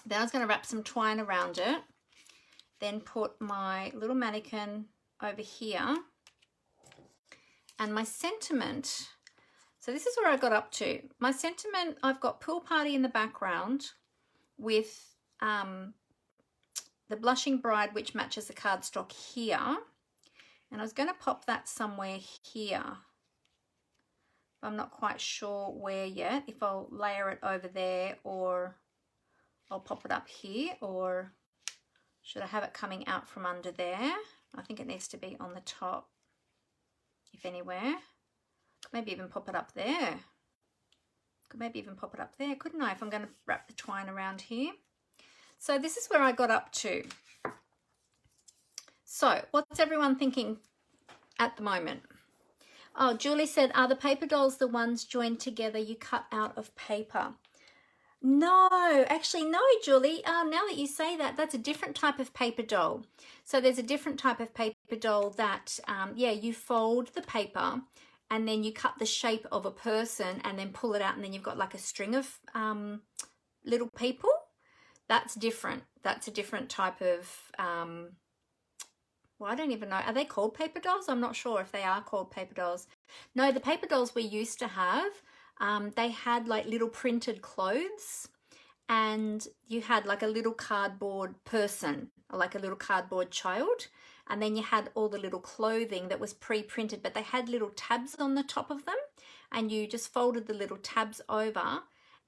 Then I was going to wrap some twine around it. Then put my little mannequin over here. And my sentiment, so this is where I got up to. My sentiment, I've got Pool Party in the background with the Blushing Bride, which matches the cardstock here. And I was going to pop that somewhere here. I'm not quite sure where yet, if I'll layer it over there or I'll pop it up here, or should I have it coming out from under there? I think it needs to be on the top, if anywhere. Could maybe even pop it up there. Could maybe even pop it up there, couldn't I, if I'm going to wrap the twine around here? So this is where I got up to. So what's everyone thinking at the moment? Oh, Julie said, are the paper dolls the ones joined together you cut out of paper? No, actually no, Julie. Now that you say that, that's a different type of paper doll. So there's a different type of paper doll that, yeah, you fold the paper and then you cut the shape of a person and then pull it out and then you've got like a string of little people. That's different. That's a different type of, well, I don't even know. Are they called paper dolls? I'm not sure if they are called paper dolls. No, the paper dolls we used to have, they had like little printed clothes and you had like a little cardboard person or like a little cardboard child. And then you had all the little clothing that was pre-printed, but they had little tabs on the top of them and you just folded the little tabs over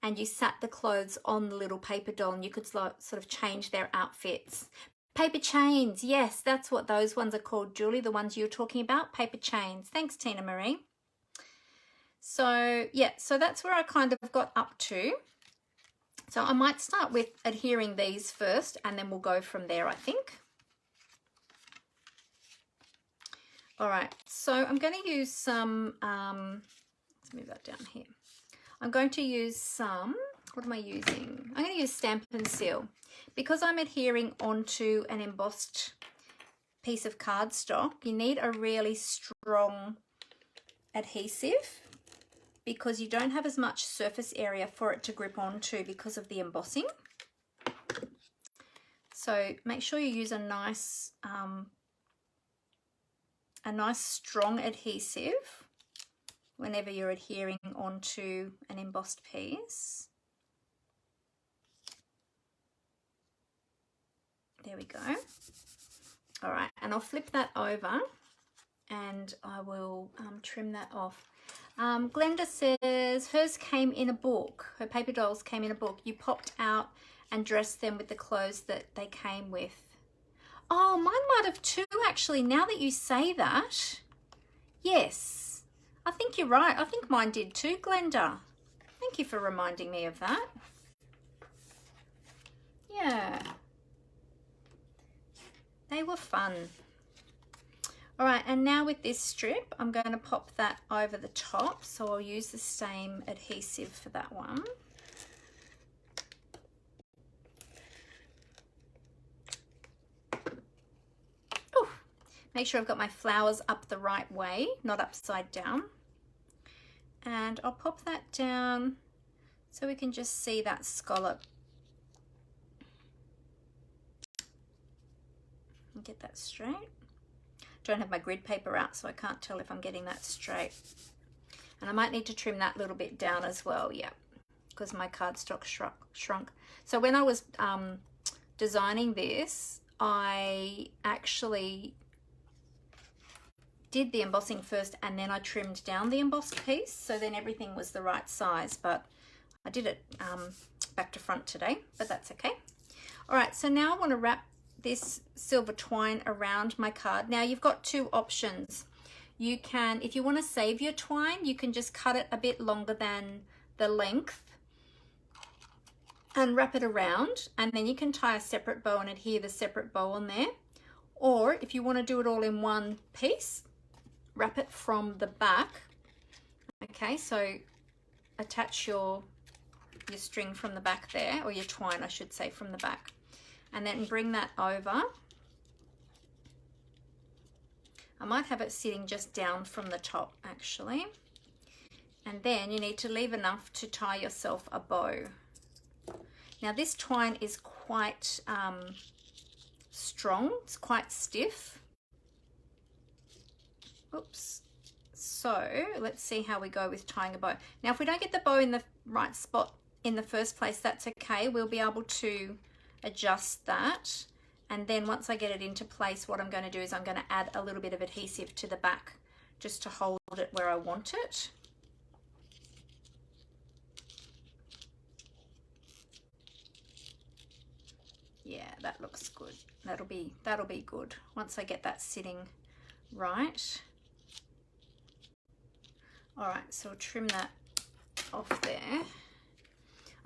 and you sat the clothes on the little paper doll and you could sort of change their outfits. Paper chains, yes, that's what those ones are called, Julie, the ones you're talking about, paper chains. Thanks, Tina Marie. So, yeah, so that's where I kind of got up to. So I might start with adhering these first and then we'll go from there, I think. All right, so I'm going to use some, let's move that down here. I'm going to use some, what am I using? I'm going to use Stampin Seal. Because I'm adhering onto an embossed piece of cardstock, you need a really strong adhesive because you don't have as much surface area for it to grip onto because of the embossing. So make sure you use a nice strong adhesive whenever you're adhering onto an embossed piece. There we go. All right, and I'll flip that over and I will trim that off. Glenda says hers came in a book. Her paper dolls came in a book. You popped out and dressed them with the clothes that they came with. Oh, mine might have too, actually, now that you say that. Yes, I think you're right. I think mine did too, Glenda. Thank you for reminding me of that. Yeah. They were fun. All right, and now with this strip, I'm going to pop that over the top. So I'll use the same adhesive for that one. Ooh, make sure I've got my flowers up the right way, not upside down. And I'll pop that down so we can just see that scallop. Get that straight. Don't have my grid paper out, so I can't tell if I'm getting that straight. And I might need to trim that little bit down as well, yeah, because my cardstock shrunk. So when I was designing this, I actually did the embossing first and then I trimmed down the embossed piece, so then everything was the right size, but I did it back to front today, but that's okay. All right, so now I want to wrap this silver twine around my card. Now you've got two options. You can, if you want to save your twine, you can just cut it a bit longer than the length and wrap it around, and then you can tie a separate bow and adhere the separate bow on there. Or if you want to do it all in one piece, wrap it from the back. Okay, so attach your string from the back there, or your twine I should say, from the back, and then bring that over. I might have it sitting just down from the top actually, and then you need to leave enough to tie yourself a bow. Now this twine is quite strong, it's quite stiff. Oops. So let's see how we go with tying a bow. Now if we don't get the bow in the right spot in the first place, that's okay. We'll be able to adjust that, and then once I get it into place, what I'm going to do is I'm going to add a little bit of adhesive to the back just to hold it where I want it. Yeah, that looks good. That'll be good once I get that sitting right. All right, so I'll trim that off there.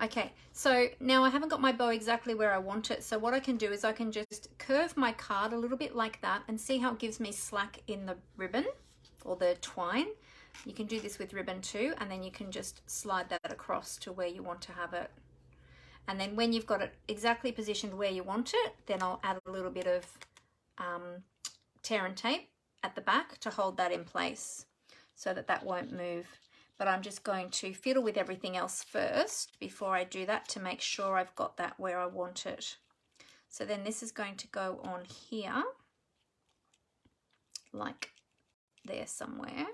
Okay, so now I haven't got my bow exactly where I want it, so what I can do is I can just curve my card a little bit like that and see how it gives me slack in the ribbon or the twine. You can do this with ribbon too, and then you can just slide that across to where you want to have it. And then when you've got it exactly positioned where you want it, then I'll add a little bit of tear and tape at the back to hold that in place so that that won't move. But I'm just going to fiddle with everything else first before I do that to make sure I've got that where I want it. So then this is going to go on here, like there somewhere.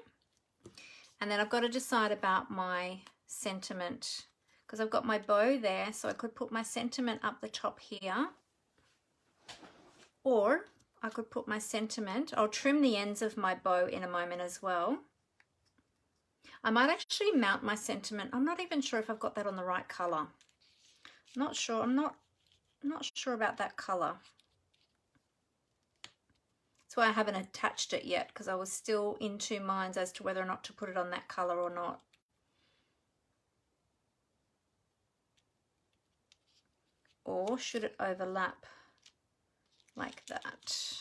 And then I've got to decide about my sentiment, because I've got my bow there, so I could put my sentiment up the top here, or I could put my sentiment, I'll trim the ends of my bow in a moment as well. I might actually mount my sentiment. I'm not even sure if I've got that on the right color. Not sure. I'm not sure about that color. That's why I haven't attached it yet, because I was still in two minds as to whether or not to put it on that color or not. Or should it overlap like that?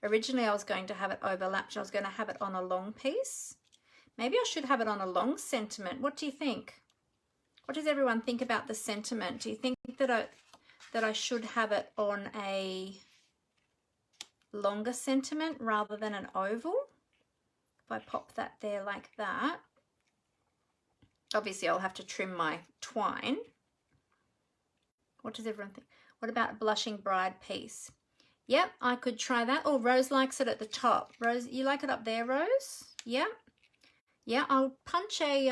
Originally I was going to have it overlapped. I was going to have it on a long piece. Maybe I should have it on a long sentiment. What do you think? What does everyone think about the sentiment? Do you think that I should have it on a longer sentiment rather than an oval? If I pop that there like that. Obviously I'll have to trim my twine. What does everyone think? What about a blushing bride piece? Yep, I could try that. Oh, Rose likes it at the top. Rose, you like it up there, Rose? Yeah. Yeah, I'll punch a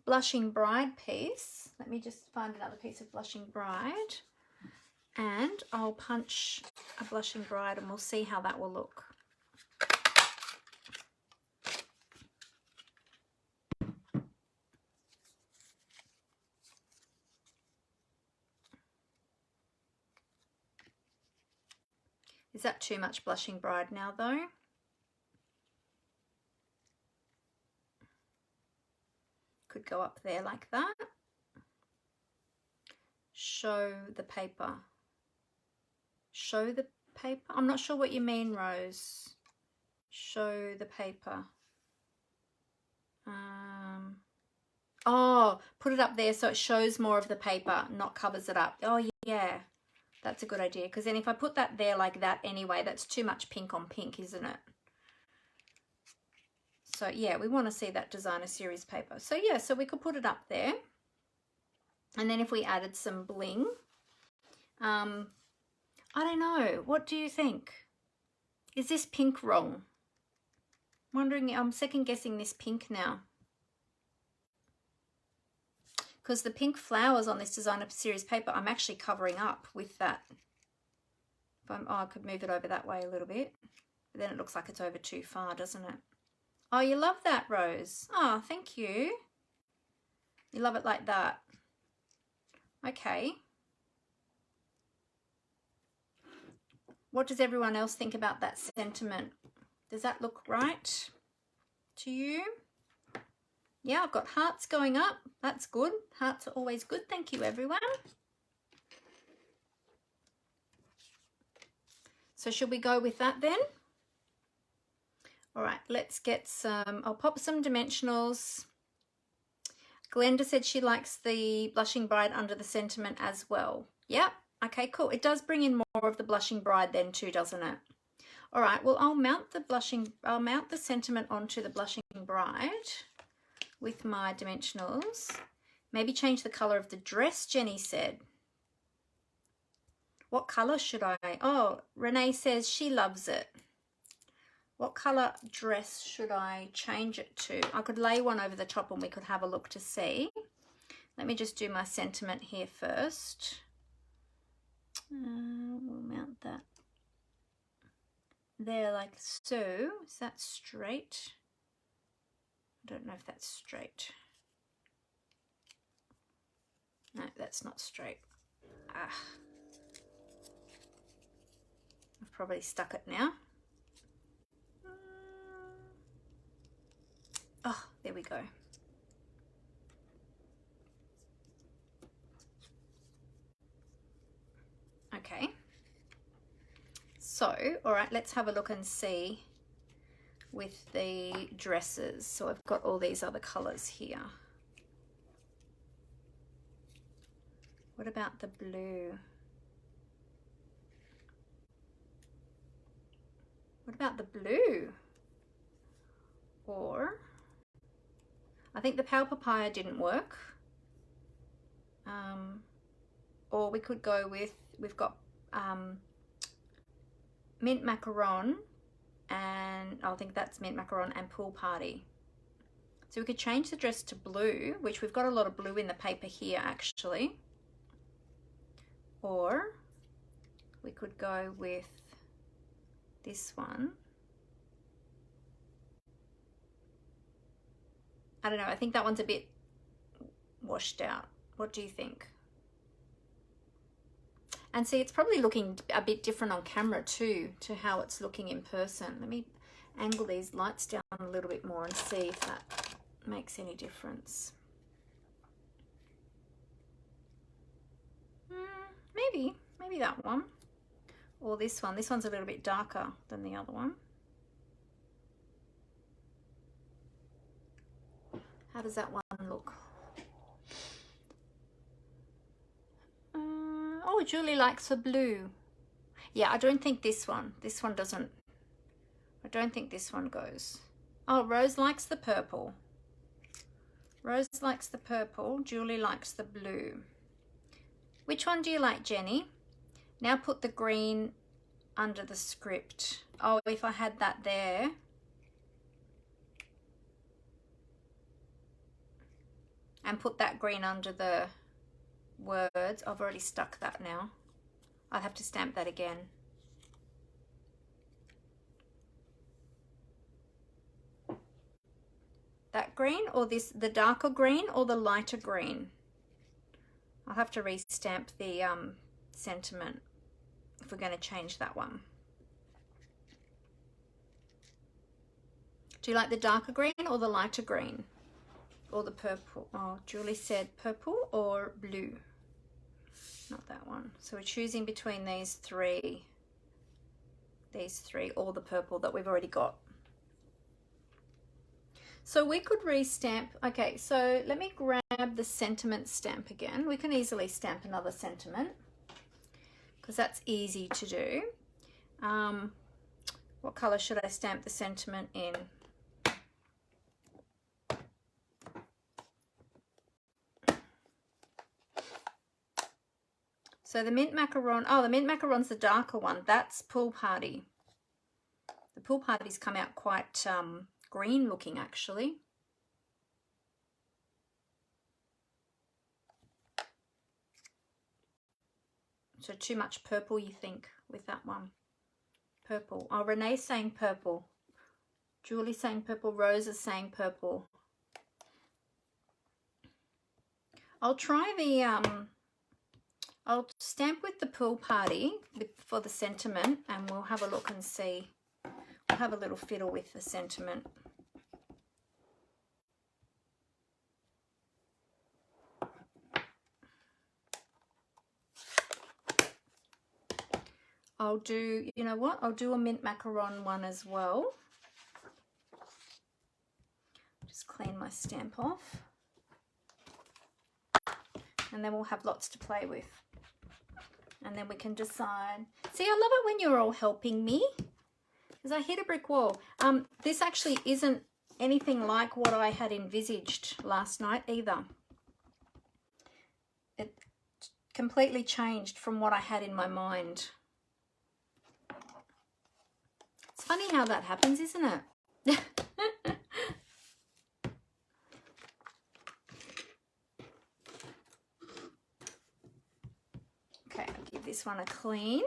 blushing bride piece. Let me just find another piece of blushing bride. And I'll punch a blushing bride and we'll see how that will look. Is that too much blushing bride now though? Could go up there like that. Show the paper. Show the paper? I'm not sure what you mean, Rose. Show the paper. Oh, put it up there so it shows more of the paper, not covers it up. Oh yeah, that's a good idea, because then if I put that there like that anyway, that's too much pink on pink, isn't it? So yeah, we want to see that designer series paper. So yeah, so we could put it up there. And then if we added some bling, I don't know, what do you think? Is this pink wrong? Wondering, I'm second guessing this pink now. Because the pink flowers on this designer series paper, I'm actually covering up with that. Oh, I could move it over that way a little bit. But then it looks like it's over too far, doesn't it? Oh, you love that, Rose. Oh, thank you. You love it like that. Okay. What does everyone else think about that sentiment? Does that look right to you? Yeah, I've got hearts going up. That's good. Hearts are always good. Thank you, everyone. So should we go with that then? All right, let's get some, I'll pop some dimensionals. Glenda said she likes the Blushing Bride under the sentiment as well. Yep, okay, cool. It does bring in more of the Blushing Bride then too, doesn't it? All right, well, I'll mount the sentiment onto the Blushing Bride with my dimensionals. Maybe change the color of the dress, Jenny said. What color should I? Oh, Renee says she loves it. What color dress should I change it to? I could lay one over the top and we could have a look to see. Let me just do my sentiment here first. We'll mount that there like so. Is that straight? I don't know if that's straight. No, that's not straight. Ah. I've probably stuck it now. Oh, there we go. Okay. So, all right, let's have a look and see with the dresses. So I've got all these other colors here. What about the blue? What about the blue? Or, I think the Pale Papaya didn't work. Or we could go with, we've got Mint Macaron, and I think that's Mint Macaron and Pool Party. So we could change the dress to blue, which we've got a lot of blue in the paper here actually. Or we could go with this one. I don't know, I think that one's a bit washed out. What do you think? And see, it's probably looking a bit different on camera too, to how it's looking in person. Let me angle these lights down a little bit more and see if that makes any difference. Maybe that one. Or this one. This one's a little bit darker than the other one. How does that one look? Oh, Julie likes the blue. Yeah, I don't think this one doesn't, I don't think this one goes. Oh, Rose likes the purple. Rose likes the purple. Julie likes the blue. Which one do you like, Jenny? Now put the green under the script. Oh, if I had that there. And put that green under the words. I've already stuck that now. I'll have to stamp that again. That green or this, the darker green or the lighter green? I'll have to re-stamp the sentiment if we're going to change that one. Do you like the darker green or the lighter green? Or the purple? Oh, Julie said purple or blue. Not that one. So we're choosing between these three, or the purple that we've already got. So we could re-stamp. Okay, so let me grab the sentiment stamp again. We can easily stamp another sentiment because that's easy to do. What color should I stamp the sentiment in? So the Mint Macaron, oh, the Mint Macaron's the darker one. That's Pool Party. The Pool Party's come out quite green looking actually. So too much purple, you think, with that one? Purple. Oh, Renee's saying purple. Julie's saying purple. Rose is saying purple. I'll try the, I'll stamp with the pool party for the sentiment, and we'll have a look and see. We'll have a little fiddle with the sentiment. I'll do, you know what? I'll do a mint macaron one as well. Just clean my stamp off. And then we'll have lots to play with. And then we can decide. See, I love it when you're all helping me, because I hit a brick wall. This actually isn't anything like what I had envisaged last night either. It completely changed from what I had in my mind. It's funny how that happens, isn't it? Okay, I'll give this one a clean.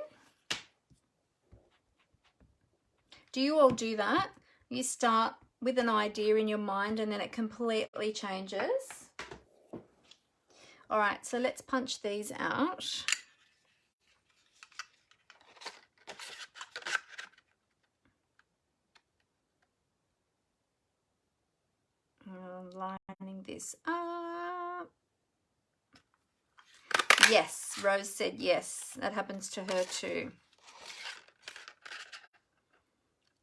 Do you all do that? You start with an idea in your mind and then it completely changes. All right, so let's punch these out. Lining this up. Yes, Rose said yes. That happens to her too.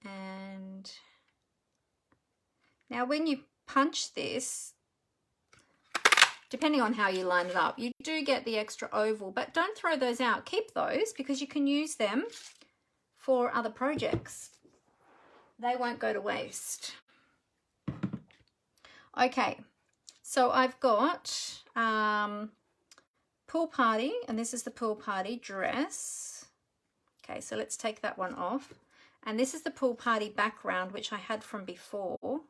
And now when you punch this, depending on how you line it up, you do get the extra oval, but don't throw those out. Keep those because you can use them for other projects. They won't go to waste. Okay, so I've got pool party, and this is the pool party dress. Okay, so let's take that one off. And this is the pool party background, which I had from before.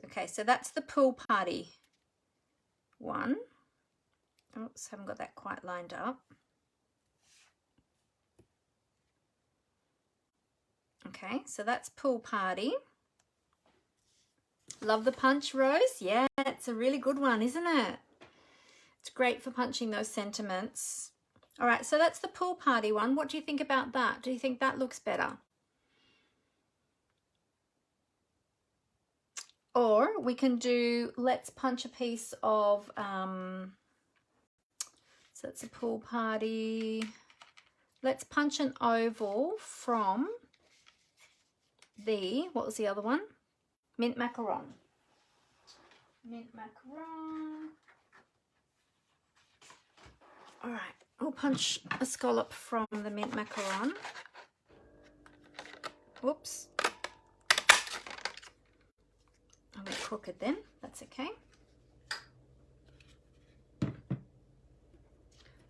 Okay, so that's the pool party one. Oops, haven't got that quite lined up. Okay, so that's pool party. Love the punch, Rose. Yeah, it's a really good one, isn't it? It's great for punching those sentiments. All right, so that's the pool party one. What do you think about that? Do you think that looks better? Or we can do, let's punch a piece of, so it's a pool party. Let's punch an oval from the, what was the other one? Mint Macaron. Mint Macaron. All right, we'll punch a scallop from the Mint Macaron. Whoops. I'm a bit crooked then, that's okay.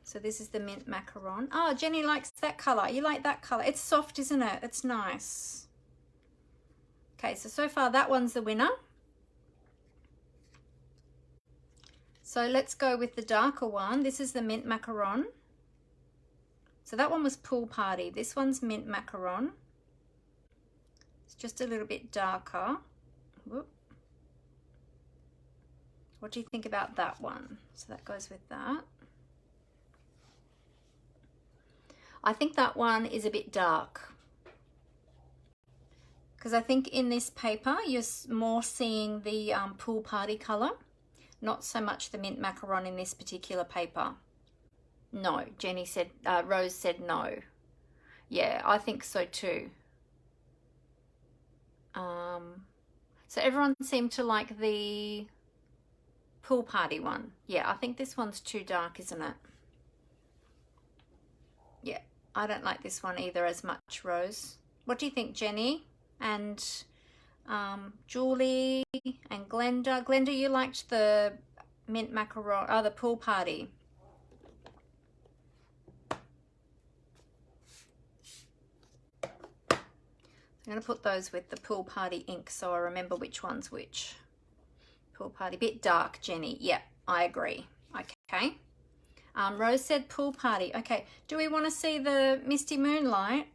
So this is the Mint Macaron. Oh, Jenny likes that colour. You like that colour. It's soft, isn't it? It's nice. Okay, so far that one's the winner. So let's go with the darker one. This is the Mint Macaron. So that one was pool party. This one's Mint Macaron. It's just a little bit darker. Whoop. What do you think about that one? So that goes with that. I think that one is a bit dark, because I think in this paper you're more seeing the pool party colour, not so much the Mint Macaron in this particular paper. No, Jenny said, Rose said no. Yeah, I think so too. So everyone seemed to like the pool party one. Yeah, I think this one's too dark, isn't it? Yeah, I don't like this one either as much, Rose. What do you think, Jenny? And Julie and Glenda. Glenda, you liked the Mint Macaron, oh, the pool party. I'm going to put those with the pool party ink so I remember which one's which. Pool party, bit dark, Jenny. Yeah, I agree. I Okay. Rose said pool party. Okay, do we want to see the Misty Moonlight,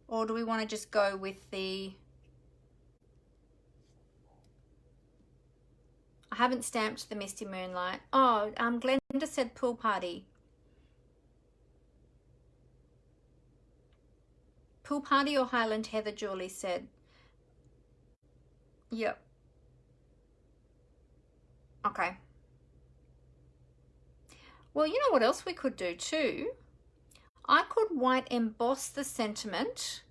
or do we want to just go with the... I haven't stamped the Misty Moonlight. Oh, Glenda said pool party. Pool party or Highland Heather, Julie said. Yep. Okay. Well, you know what else we could do too? I could white emboss the sentiment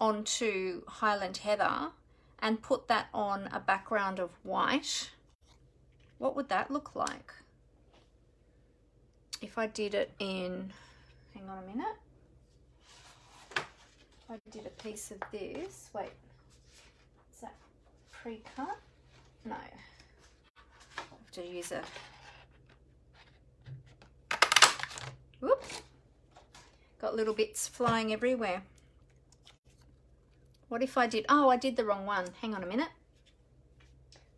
onto Highland Heather and put that on a background of white. What would that look like? If I did it in, hang on a minute. I did a piece of this. Wait, is that pre-cut? No. I have to use a... Whoop. Got little bits flying everywhere. What if I did... Oh, I did the wrong one. Hang on a minute.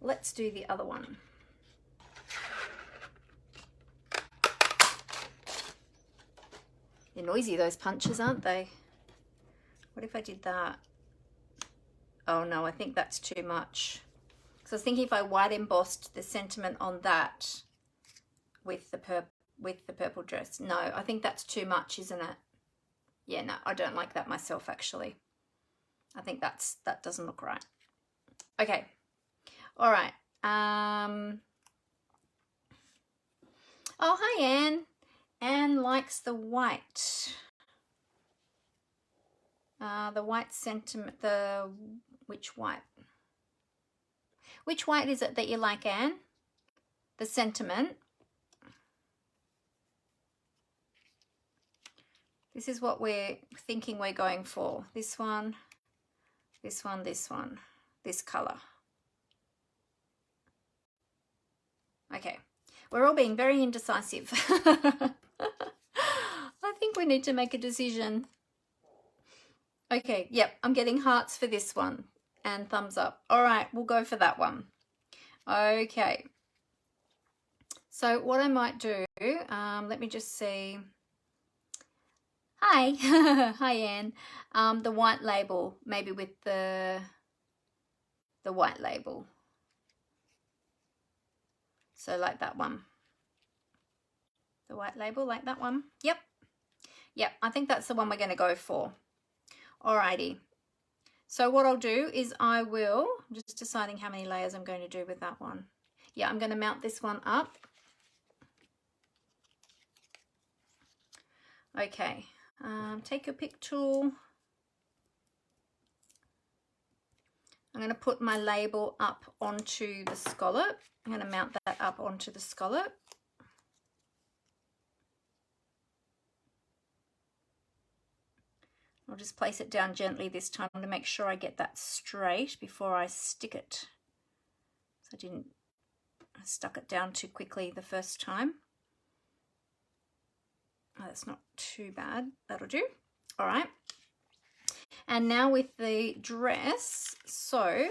Let's do the other one. They're noisy, those punches, aren't they? What if I did that? Oh no, I think that's too much. So I was thinking if I white embossed the sentiment on that with the purple dress. No, I think that's too much, isn't it? Yeah, no, I don't like that myself actually. I think that doesn't look right. Okay. All right. Oh, hi Anne. Anne likes the white. The white sentiment, which white? Which white is it that you like, Anne? The sentiment. This is what we're thinking we're going for. This one, this one, this one, this color. Okay, we're all being very indecisive. I think we need to make a decision. Okay, yep, I'm getting hearts for this one and thumbs up. All right, we'll go for that one. Okay, so what I might do, let me just see. Hi, hi Anne. The white label, maybe with the white label. So like that one. The white label, like that one. Yep. Yep, I think that's the one we're going to go for. Alrighty. So what I'll do is I'm just deciding how many layers I'm going to do with that one. Yeah, I'm going to mount this one up. Okay. Take your pick tool. I'm going to put my label up onto the scallop. I'm going to mount that up onto the scallop. I'll just place it down gently this time to make sure I get that straight before I stick it. So I stuck it down too quickly the first time. Oh, that's not too bad. That'll do. All right. And now with the dress, so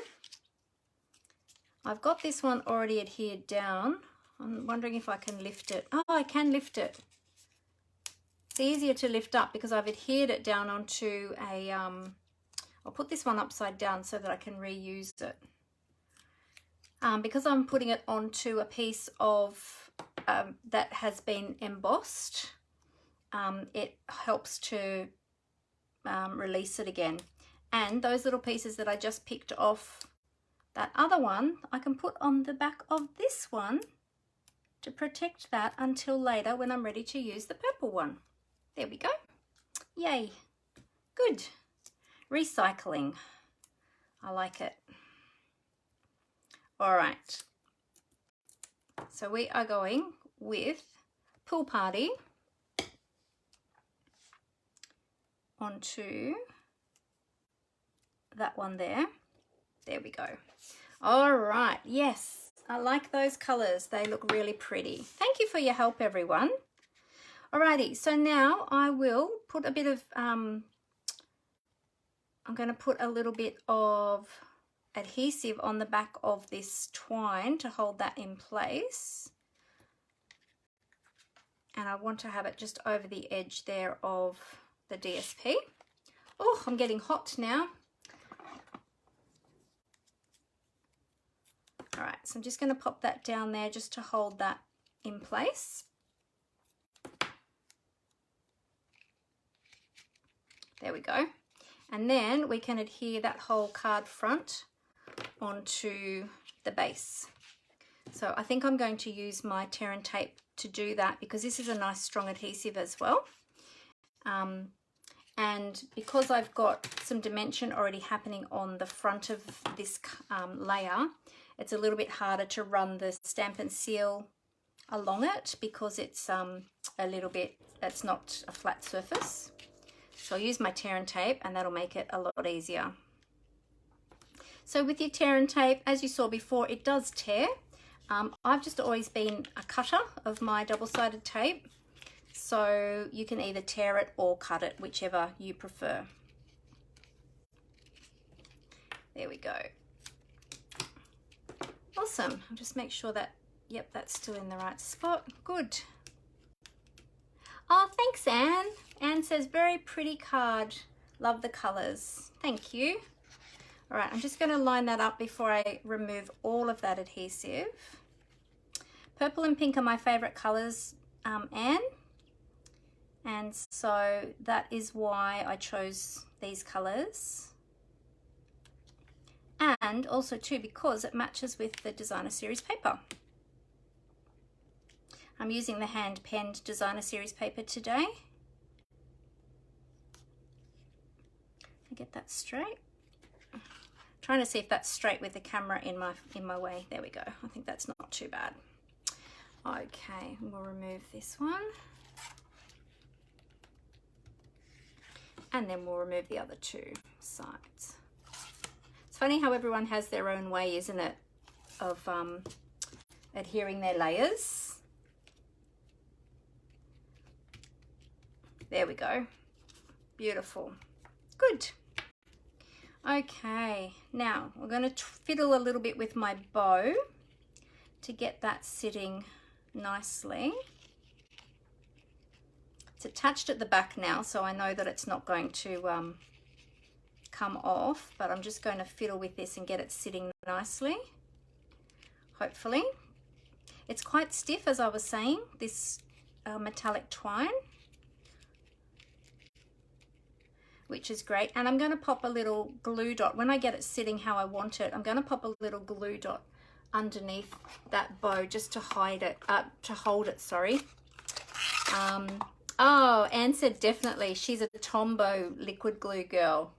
I've got this one already adhered down. I'm wondering if I can lift it. Oh, I can lift it. It's easier to lift up because I've adhered it down onto a, I'll put this one upside down so that I can reuse it. Because I'm putting it onto a piece of, that has been embossed, it helps to release it again. And those little pieces that I just picked off that other one, I can put on the back of this one to protect that until later when I'm ready to use the purple one. There we go. Yay. Good. Recycling. I like it. All right. So we are going with Pool Party onto that one there. There we go. All right. Yes, I like those colors. They look really pretty. Thank you for your help, everyone. Alrighty, so now I will put a bit of, I'm going to put a little bit of adhesive on the back of this twine to hold that in place. and I want to have it just over the edge there of the DSP. Oh, I'm getting hot now. All right, so I'm just going to pop that down there just to hold that in place. There we go. And then we can adhere that whole card front onto the base. So I think I'm going to use my tear and tape to do that because this is a nice strong adhesive as well. And because I've got some dimension already happening on the front of this layer, it's a little bit harder to run the Stampin' Seal along it because it's a little bit, it's not a flat surface. So I'll use my tear and tape and that'll make it a lot easier. So with your tear and tape, as you saw before, it does tear. I've just always been a cutter of my double-sided tape. So you can either tear it or cut it, whichever you prefer. There we go. Awesome. I'll just make sure that, yep, that's still in the right spot. Good. Oh, thanks, Anne. Anne says, very pretty card. Love the colors. Thank you. All right, I'm just going to line that up before I remove all of that adhesive. Purple and pink are my favorite colors, Anne. And so that is why I chose these colors. And also too, because it matches with the designer series paper. I'm using the hand penned designer series paper today. I get that straight. Trying to see if that's straight with the camera in my way. There we go. I think that's not too bad. Okay, we'll remove this one. And then we'll remove the other two sides. It's funny how everyone has their own way, isn't it, of adhering their layers. There we go. Beautiful. Good. Okay, now we're going to fiddle a little bit with my bow to get that sitting nicely. It's attached at the back now, so I know that it's not going to come off, but I'm just going to fiddle with this and get it sitting nicely, hopefully. It's quite stiff, as I was saying, this metallic twine, which is great. And I'm going to pop a little glue dot. When I get it sitting how I want it, I'm going to pop a little glue dot underneath that bow just to hide it, to hold it, sorry. Oh, Anne said definitely. She's a Tombow liquid glue girl.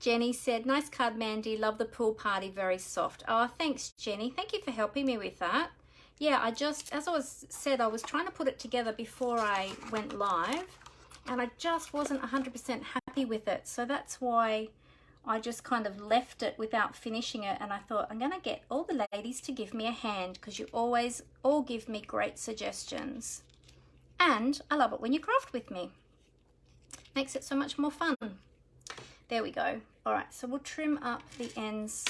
Jenny said, nice card, Mandy. Love the pool party. Very soft. Oh, thanks, Jenny. Thank you for helping me with that. Yeah, I just, as I said, I was trying to put it together before I went live, and I just wasn't 100% happy with it. So that's why I just kind of left it without finishing it, and I thought I'm going to get all the ladies to give me a hand because you always all give me great suggestions. And I love it when you craft with me. Makes it so much more fun. There we go. All right, so we'll trim up the ends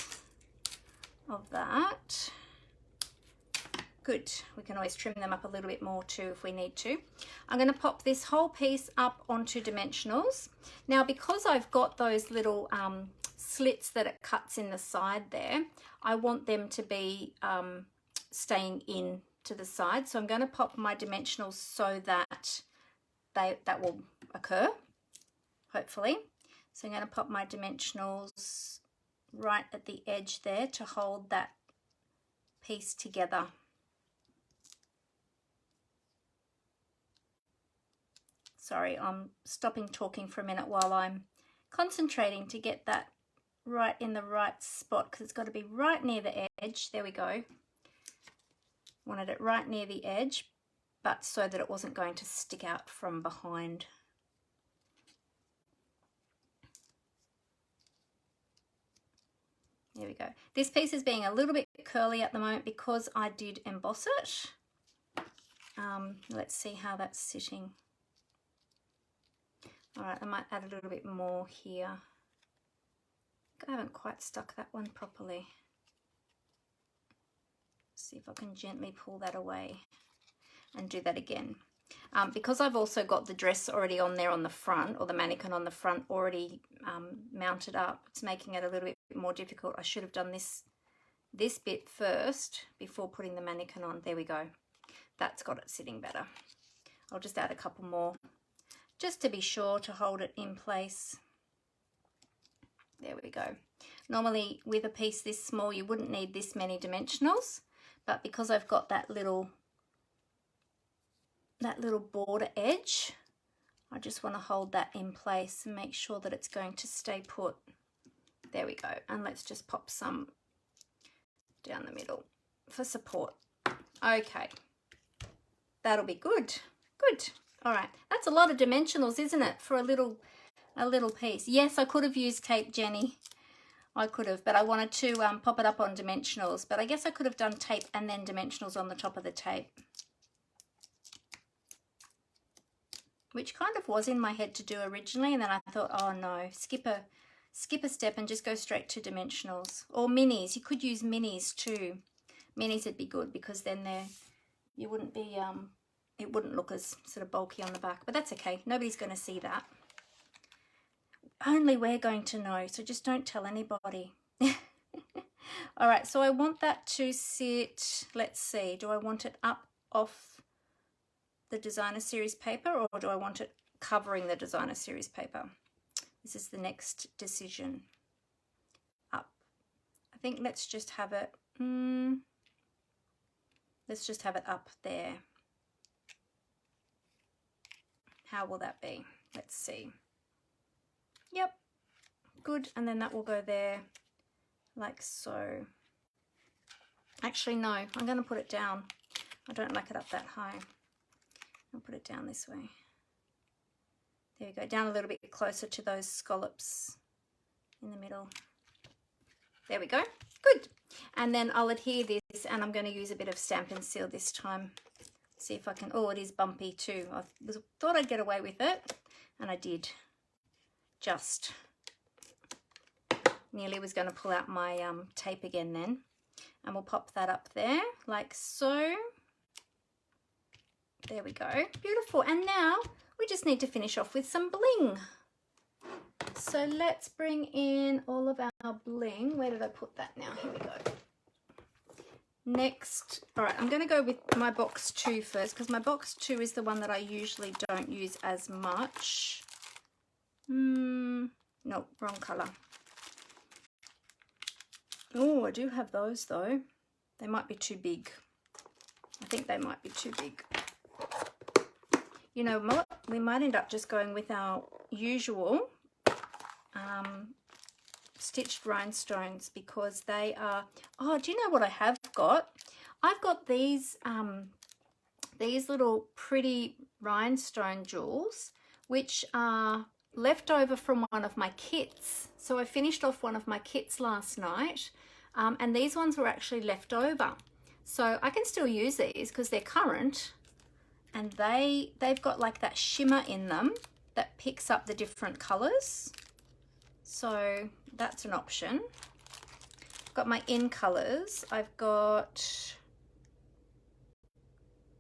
of that. Good. We can always trim them up a little bit more too if we need to. I'm going to pop this whole piece up onto dimensionals. Now, because I've got those little slits that it cuts in the side there, I want them to be staying in to the side. So I'm going to pop my dimensionals so that that will occur, hopefully. So I'm going to pop my dimensionals right at the edge there to hold that piece together. Sorry, I'm stopping talking for a minute while I'm concentrating to get that right in the right spot, because it's got to be right near the edge. There we go. Wanted it right near the edge, but so that it wasn't going to stick out from behind. There we go. This piece is being a little bit curly at the moment because I did emboss it. Let's see how that's sitting. All right, I might add a little bit more here. I haven't quite stuck that one properly. See if I can gently pull that away and do that again. Because I've also got the dress already on there on the front, or the mannequin on the front already mounted up, it's making it a little bit more difficult. I should have done this bit first before putting the mannequin on. There we go. That's got it sitting better. I'll just add a couple more just to be sure to hold it in place. There we go. Normally with a piece this small you wouldn't need this many dimensionals, but because I've got that little border edge, I just want to hold that in place and make sure that it's going to stay put. There we go. And let's just pop some down the middle for support. Okay, that'll be good. Good. All right, that's a lot of dimensionals, isn't it, for a little piece? Yes, I could have used tape, Jenny. I could have, but I wanted to pop it up on dimensionals. But I guess I could have done tape and then dimensionals on the top of the tape, which kind of was in my head to do originally, and then I thought, oh no, skip a step and just go straight to dimensionals. Or minis. You could use minis too. Minis would be good because then you wouldn't be it wouldn't look as sort of bulky on the back, but that's okay. Nobody's going to see that. Only we're going to know, so just don't tell anybody. All right, so I want that to sit, let's see, do I want it up off the designer series paper, or do I want it covering the designer series paper? This is the next decision. Up. I think let's just have it, let's just have it up there. How will that be? Let's see. Yep, good. And then that will go there like so. Actually, no, I'm going to put it down. I don't like it up that high. I'll put it down this way. There we go, down a little bit closer to those scallops in the middle. There we go, good. And then I'll adhere this, and I'm going to use a bit of Stampin Seal this time. See if I can, oh, it is bumpy too. I thought I'd get away with it, and I did. Just nearly was going to pull out my tape again then. And we'll pop that up there like so. There we go, beautiful. And now we just need to finish off with some bling. So let's bring in all of our bling. Where did I put that now? Here we go. Next, all right, I'm going to go with my box 2 first, because my box 2 is the one that I usually don't use as much. No, wrong colour. Oh, I do have those though. They might be too big. I think they might be too big. You know what? We might end up just going with our usual stitched rhinestones, because they are, oh, do you know what I have got? I've got these little pretty rhinestone jewels, which are left over from one of my kits. So I finished off one of my kits last night, and these ones were actually left over. So I can still use these because they're current, and they've got like that shimmer in them that picks up the different colors. So that's an option. Got my in colors. I've got,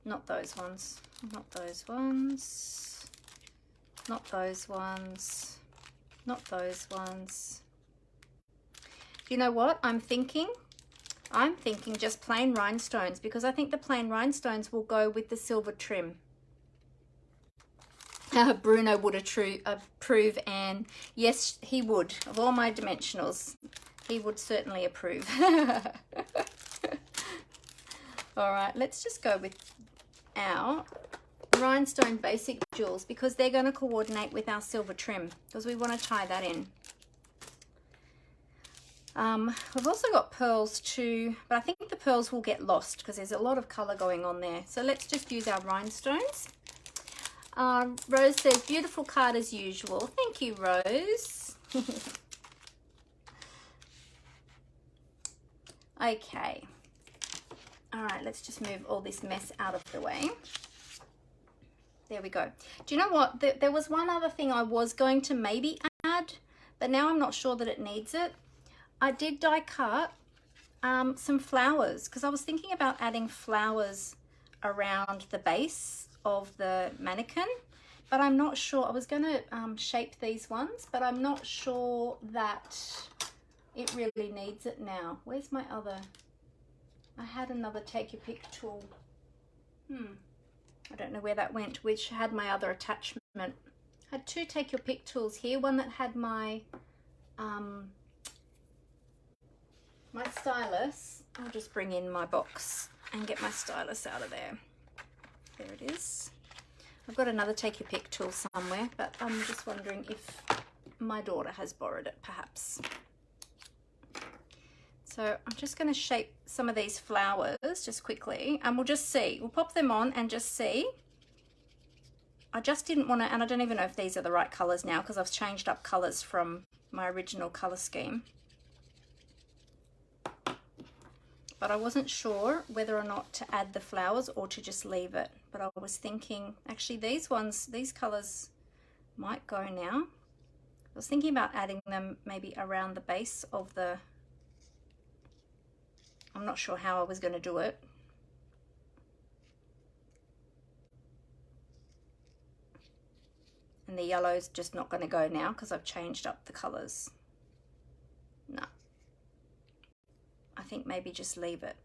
not those ones, not those ones, not those ones, not those ones. You know what I'm thinking? I'm thinking just plain rhinestones, because I think the plain rhinestones will go with the silver trim. Bruno would approve, and yes, he would. Of all my dimensionals, he would certainly approve. All right, let's just go with our rhinestone basic jewels, because they're going to coordinate with our silver trim, because we want to tie that in. We've also got pearls too, but I think the pearls will get lost because there's a lot of colour going on there. So let's just use our rhinestones. Rose says, beautiful card as usual. Thank you, Rose. Okay. All right, let's just move all this mess out of the way. There we go. Do you know what? There was one other thing I was going to maybe add, but now I'm not sure that it needs it. I did die cut some flowers, because I was thinking about adding flowers around the base of the mannequin, but I'm not sure. I was going to shape these ones, but I'm not sure that it really needs it now. Where's my other? I had another take your pick tool. I don't know where that went, which had my other attachment. I had two take your pick tools here, one that had my my stylus. I'll just bring in my box and get my stylus out of there. There it is. I've got another take your pick tool somewhere, but I'm just wondering if my daughter has borrowed it perhaps. So I'm just going to shape some of these flowers just quickly, and we'll just see. We'll pop them on and just see. I just didn't want to, and I don't even know if these are the right colors now because I've changed up colors from my original color scheme. But I wasn't sure whether or not to add the flowers or to just leave it. But I was thinking, actually these ones, these colors might go now. I was thinking about adding them maybe around the base of the, I'm not sure how I was going to do it. And the yellow's just not going to go now because I've changed up the colors. No. I think maybe just leave it.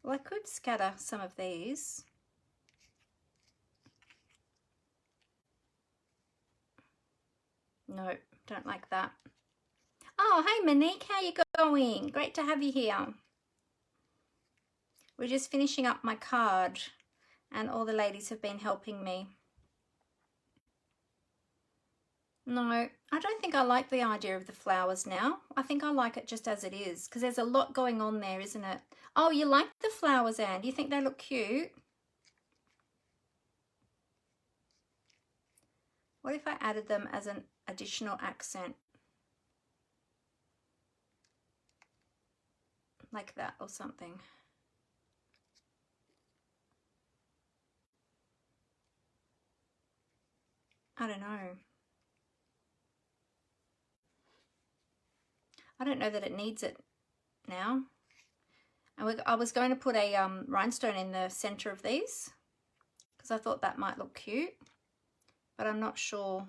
Well, I could scatter some of these. No, don't like that. Oh, hey Monique, how you going? Great to have you here. We're just finishing up my card and all the ladies have been helping me. No, I don't think I like the idea of the flowers now. I think I like it just as it is because there's a lot going on there, isn't it? Oh, you like the flowers, Anne? You think they look cute? What if I added them as an additional accent? Like that or something. I don't know. I don't know that it needs it now. And I was going to put a rhinestone in the center of these because I thought that might look cute, but I'm not sure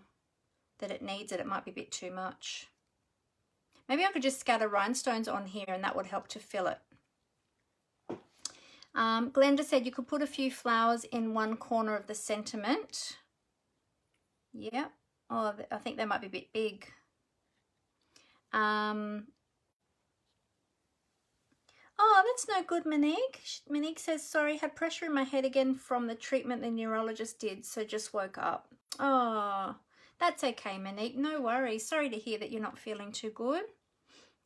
that it needs it. It might be a bit too much. Maybe I could just scatter rhinestones on here and that would help to fill it. Glenda said you could put a few flowers in one corner of the sentiment. Yeah. Oh, I think they might be a bit big. Oh, that's no good, Monique. Monique says, sorry, had pressure in my head again from the treatment the neurologist did, so just woke up. Oh, that's okay, Monique. No worries. Sorry to hear that you're not feeling too good.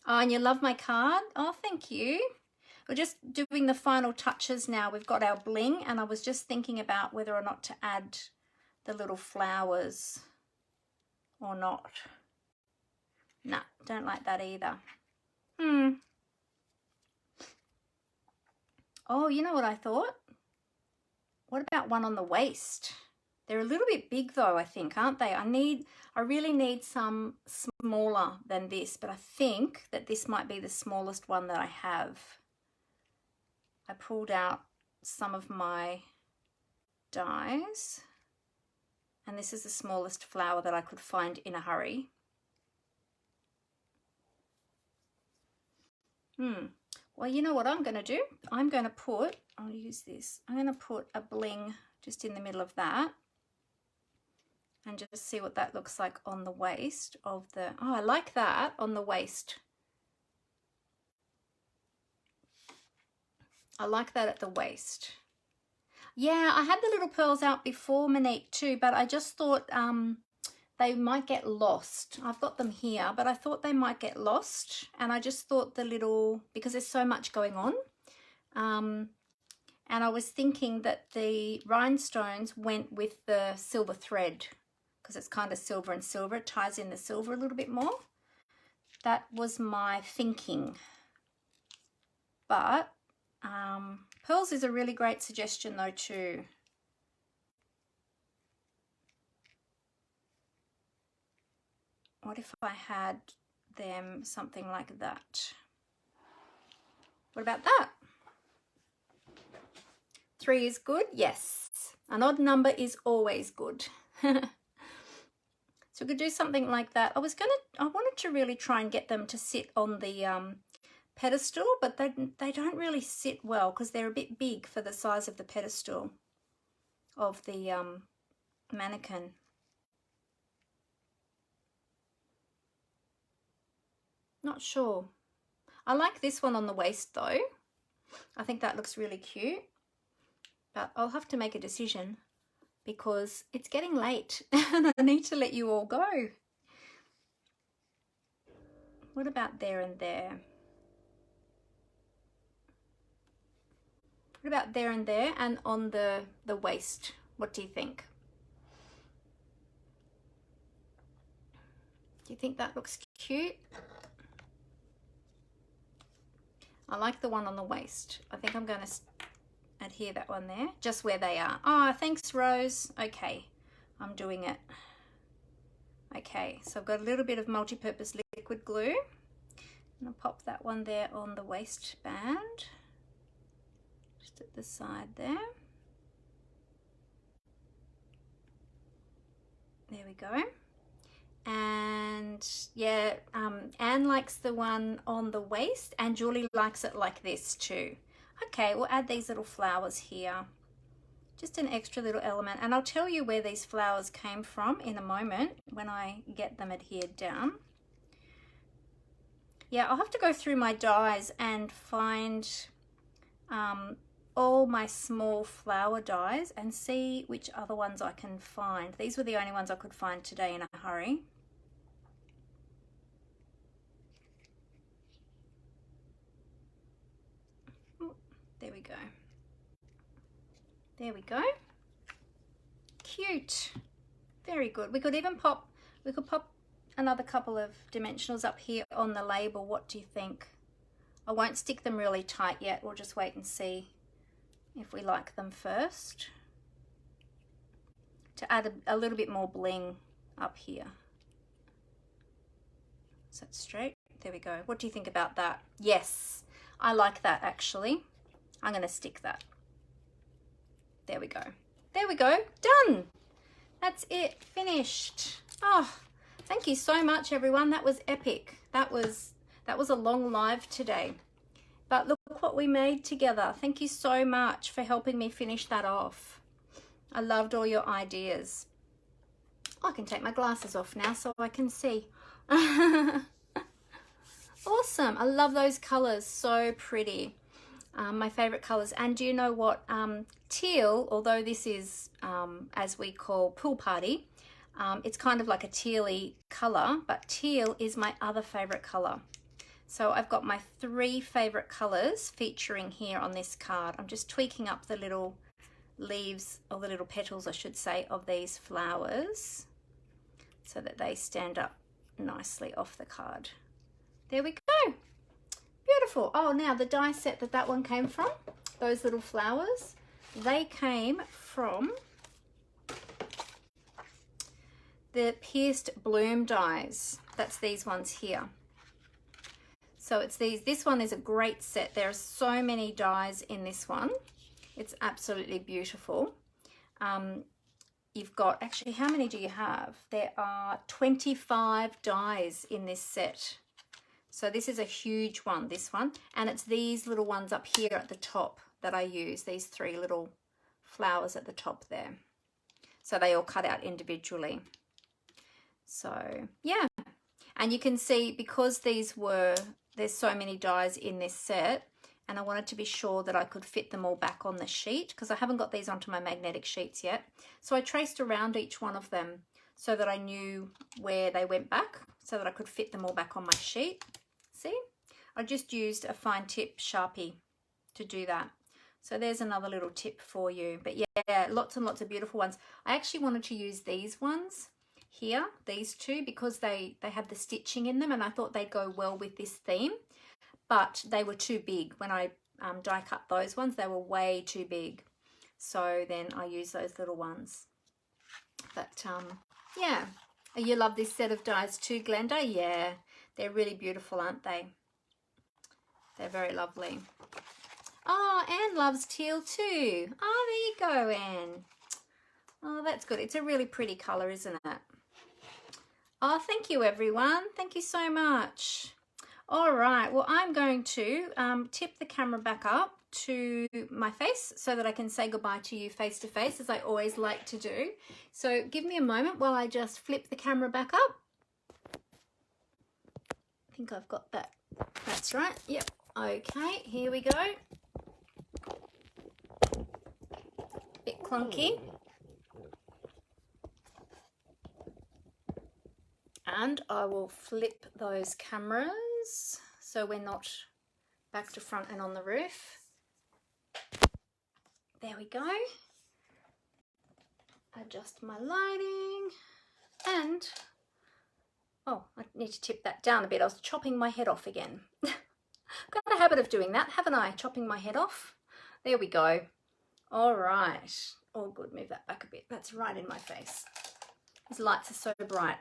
Oh, and you love my card? Oh, thank you. We're just doing the final touches now. We've got our bling, and I was just thinking about whether or not to add the little flowers or not. Nah, don't like that either. Oh, you know what I thought? What about one on the waist? They're a little bit big though, I think, aren't they? I really need some smaller than this, but I think that this might be the smallest one that I have. I pulled out some of my dies, and this is the smallest flower that I could find in a hurry. Well, you know what I'm going to do? I'm going to put, I'll use this, I'm going to put a bling just in the middle of that and just see what that looks like on the waist of the, oh, I like that on the waist. I like that at the waist. Yeah, I had the little pearls out before, Monique, too, but I just thought they might get lost. I've got them here, but I thought they might get lost. And I just thought the little, because there's so much going on. And I was thinking that the rhinestones went with the silver thread because it's kind of silver and silver. It ties in the silver a little bit more. That was my thinking. But pearls is a really great suggestion though too. What if I had them something like that? What about that? 3 is good? Yes. An odd number is always good. So we could do something like that. I wanted to really try and get them to sit on the pedestal, but they don't really sit well because they're a bit big for the size of the pedestal of the mannequin. Not sure. I like this one on the waist though. I think that looks really cute, but I'll have to make a decision because it's getting late and I need to let you all go. What about there and there? What about there and there and on the waist? What do you think? Do you think that looks cute? I like the one on the waist. I think I'm going to adhere that one there, just where they are. Oh, thanks, Rose. Okay, I'm doing it. Okay, so I've got a little bit of multi-purpose liquid glue. I'm going to pop that one there on the waistband, just at the side there. There we go. And yeah, Anne likes the one on the waist and Julie likes it like this too. Okay, we'll add these little flowers here. Just an extra little element. And I'll tell you where these flowers came from in a moment when I get them adhered down. Yeah, I'll have to go through my dies and find all my small flower dies and see which other ones I can find. These were the only ones I could find today in a hurry. There we go. There we go. Cute. Very good. We could even pop another couple of dimensionals up here on the label. What do you think? I won't stick them really tight yet. We'll just wait and see if we like them first. To add a little bit more bling up here. Is that straight? There we go. What do you think about that? Yes, I like that actually. I'm going to stick that. There we go. There we go. Done. That's it. Finished. Oh, thank you so much, everyone. That was epic. That was a long live today. But look what we made together. Thank you so much for helping me finish that off. I loved all your ideas. I can take my glasses off now so I can see. Awesome. I love those colors. So pretty. My favorite colors. And do you know what? Teal, although this is as we call pool party, it's kind of like a tealy color, but teal is my other favorite color. So I've got my 3 favorite colors featuring here on this card. I'm just tweaking up the little leaves, or the little petals I should say, of these flowers so that they stand up nicely off the card. There we go. Beautiful. Oh, now the die set that one came from, those little flowers, they came from the pierced bloom dies. That's these ones here. So it's these. This one is a great set. There are so many dies in this one. It's absolutely beautiful. You've got, actually, how many do you have? There are 25 dies in this set. So this is a huge one, this one. And it's these little ones up here at the top that I use, these 3 little flowers at the top there. So they all cut out individually. So, yeah. And you can see, because there's so many dies in this set, and I wanted to be sure that I could fit them all back on the sheet, because I haven't got these onto my magnetic sheets yet. So I traced around each one of them so that I knew where they went back, so that I could fit them all back on my sheet. See? I just used a fine tip Sharpie to do that. So there's another little tip for you. But yeah, lots and lots of beautiful ones. I actually wanted to use these ones here, these 2, because they have the stitching in them, and I thought they'd go well with this theme. But they were too big. When I die cut those ones, they were way too big. So then I used those little ones. But yeah, you love this set of dies too, Glenda? Yeah, they're really beautiful, aren't they? They're very lovely. Oh, Anne loves teal too. Oh, there you go, Anne. Oh, that's good. It's a really pretty colour, isn't it? Oh, thank you, everyone. Thank you so much. All right, well, I'm going to tip the camera back up to my face so that I can say goodbye to you face to face, as I always like to do. So give me a moment while I just flip the camera back up. I think I've got that. That's right. Yep. Okay, here we go. Bit clunky. And I will flip those cameras so we're not back to front and on the roof. There we go. Adjust my lighting and, oh, I need to tip that down a bit. I was chopping my head off again. Got a habit of doing that, haven't I? Chopping my head off. There we go. All right. All good. Move that back a bit. That's right in my face. These lights are so bright.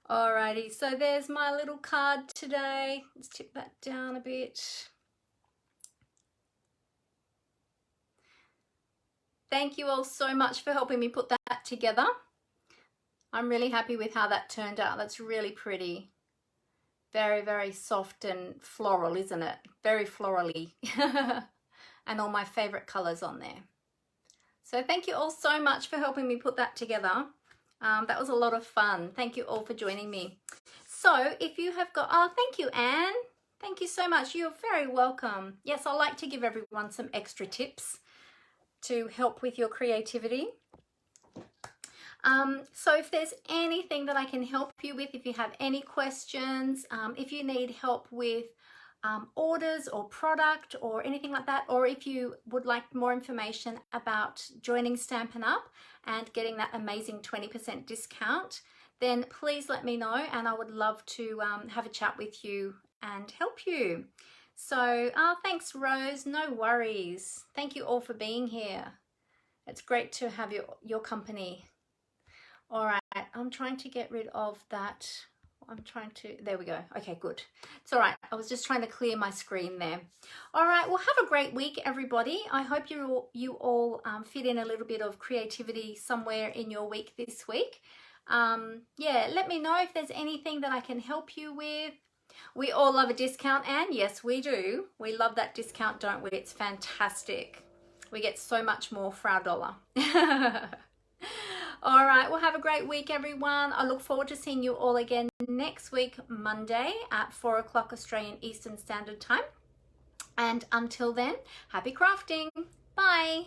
Alrighty, so there's my little card today. Let's tip that down a bit. Thank you all so much for helping me put that together. I'm really happy with how that turned out. That's really pretty. Very, very soft and floral, isn't it? Very florally. And all my favorite colors on there. So thank you all so much for helping me put that together. That was a lot of fun. Thank you all for joining me. So if you have got, oh, thank you, Anne. Thank you so much. You're very welcome. Yes, I like to give everyone some extra tips to help with your creativity. So if there's anything that I can help you with, if you have any questions, if you need help with orders or product or anything like that, or if you would like more information about joining Stampin' Up and getting that amazing 20% discount, then please let me know and I would love to have a chat with you and help you. So thanks, Rose. No worries. Thank you all for being here. It's great to have your company. All right, I'm trying to get rid of that. There we go. Okay, good. It's all right. I was just trying to clear my screen there. All right, well, have a great week, everybody. I hope you all fit in a little bit of creativity somewhere in your week this week. Yeah, let me know if there's anything that I can help you with. We all love a discount, and yes, we do. We love that discount, don't we? It's fantastic. We get so much more for our dollar. All right, well, have a great week, everyone. I look forward to seeing you all again next week, Monday at 4 o'clock Australian Eastern Standard Time. And until then, happy crafting. Bye.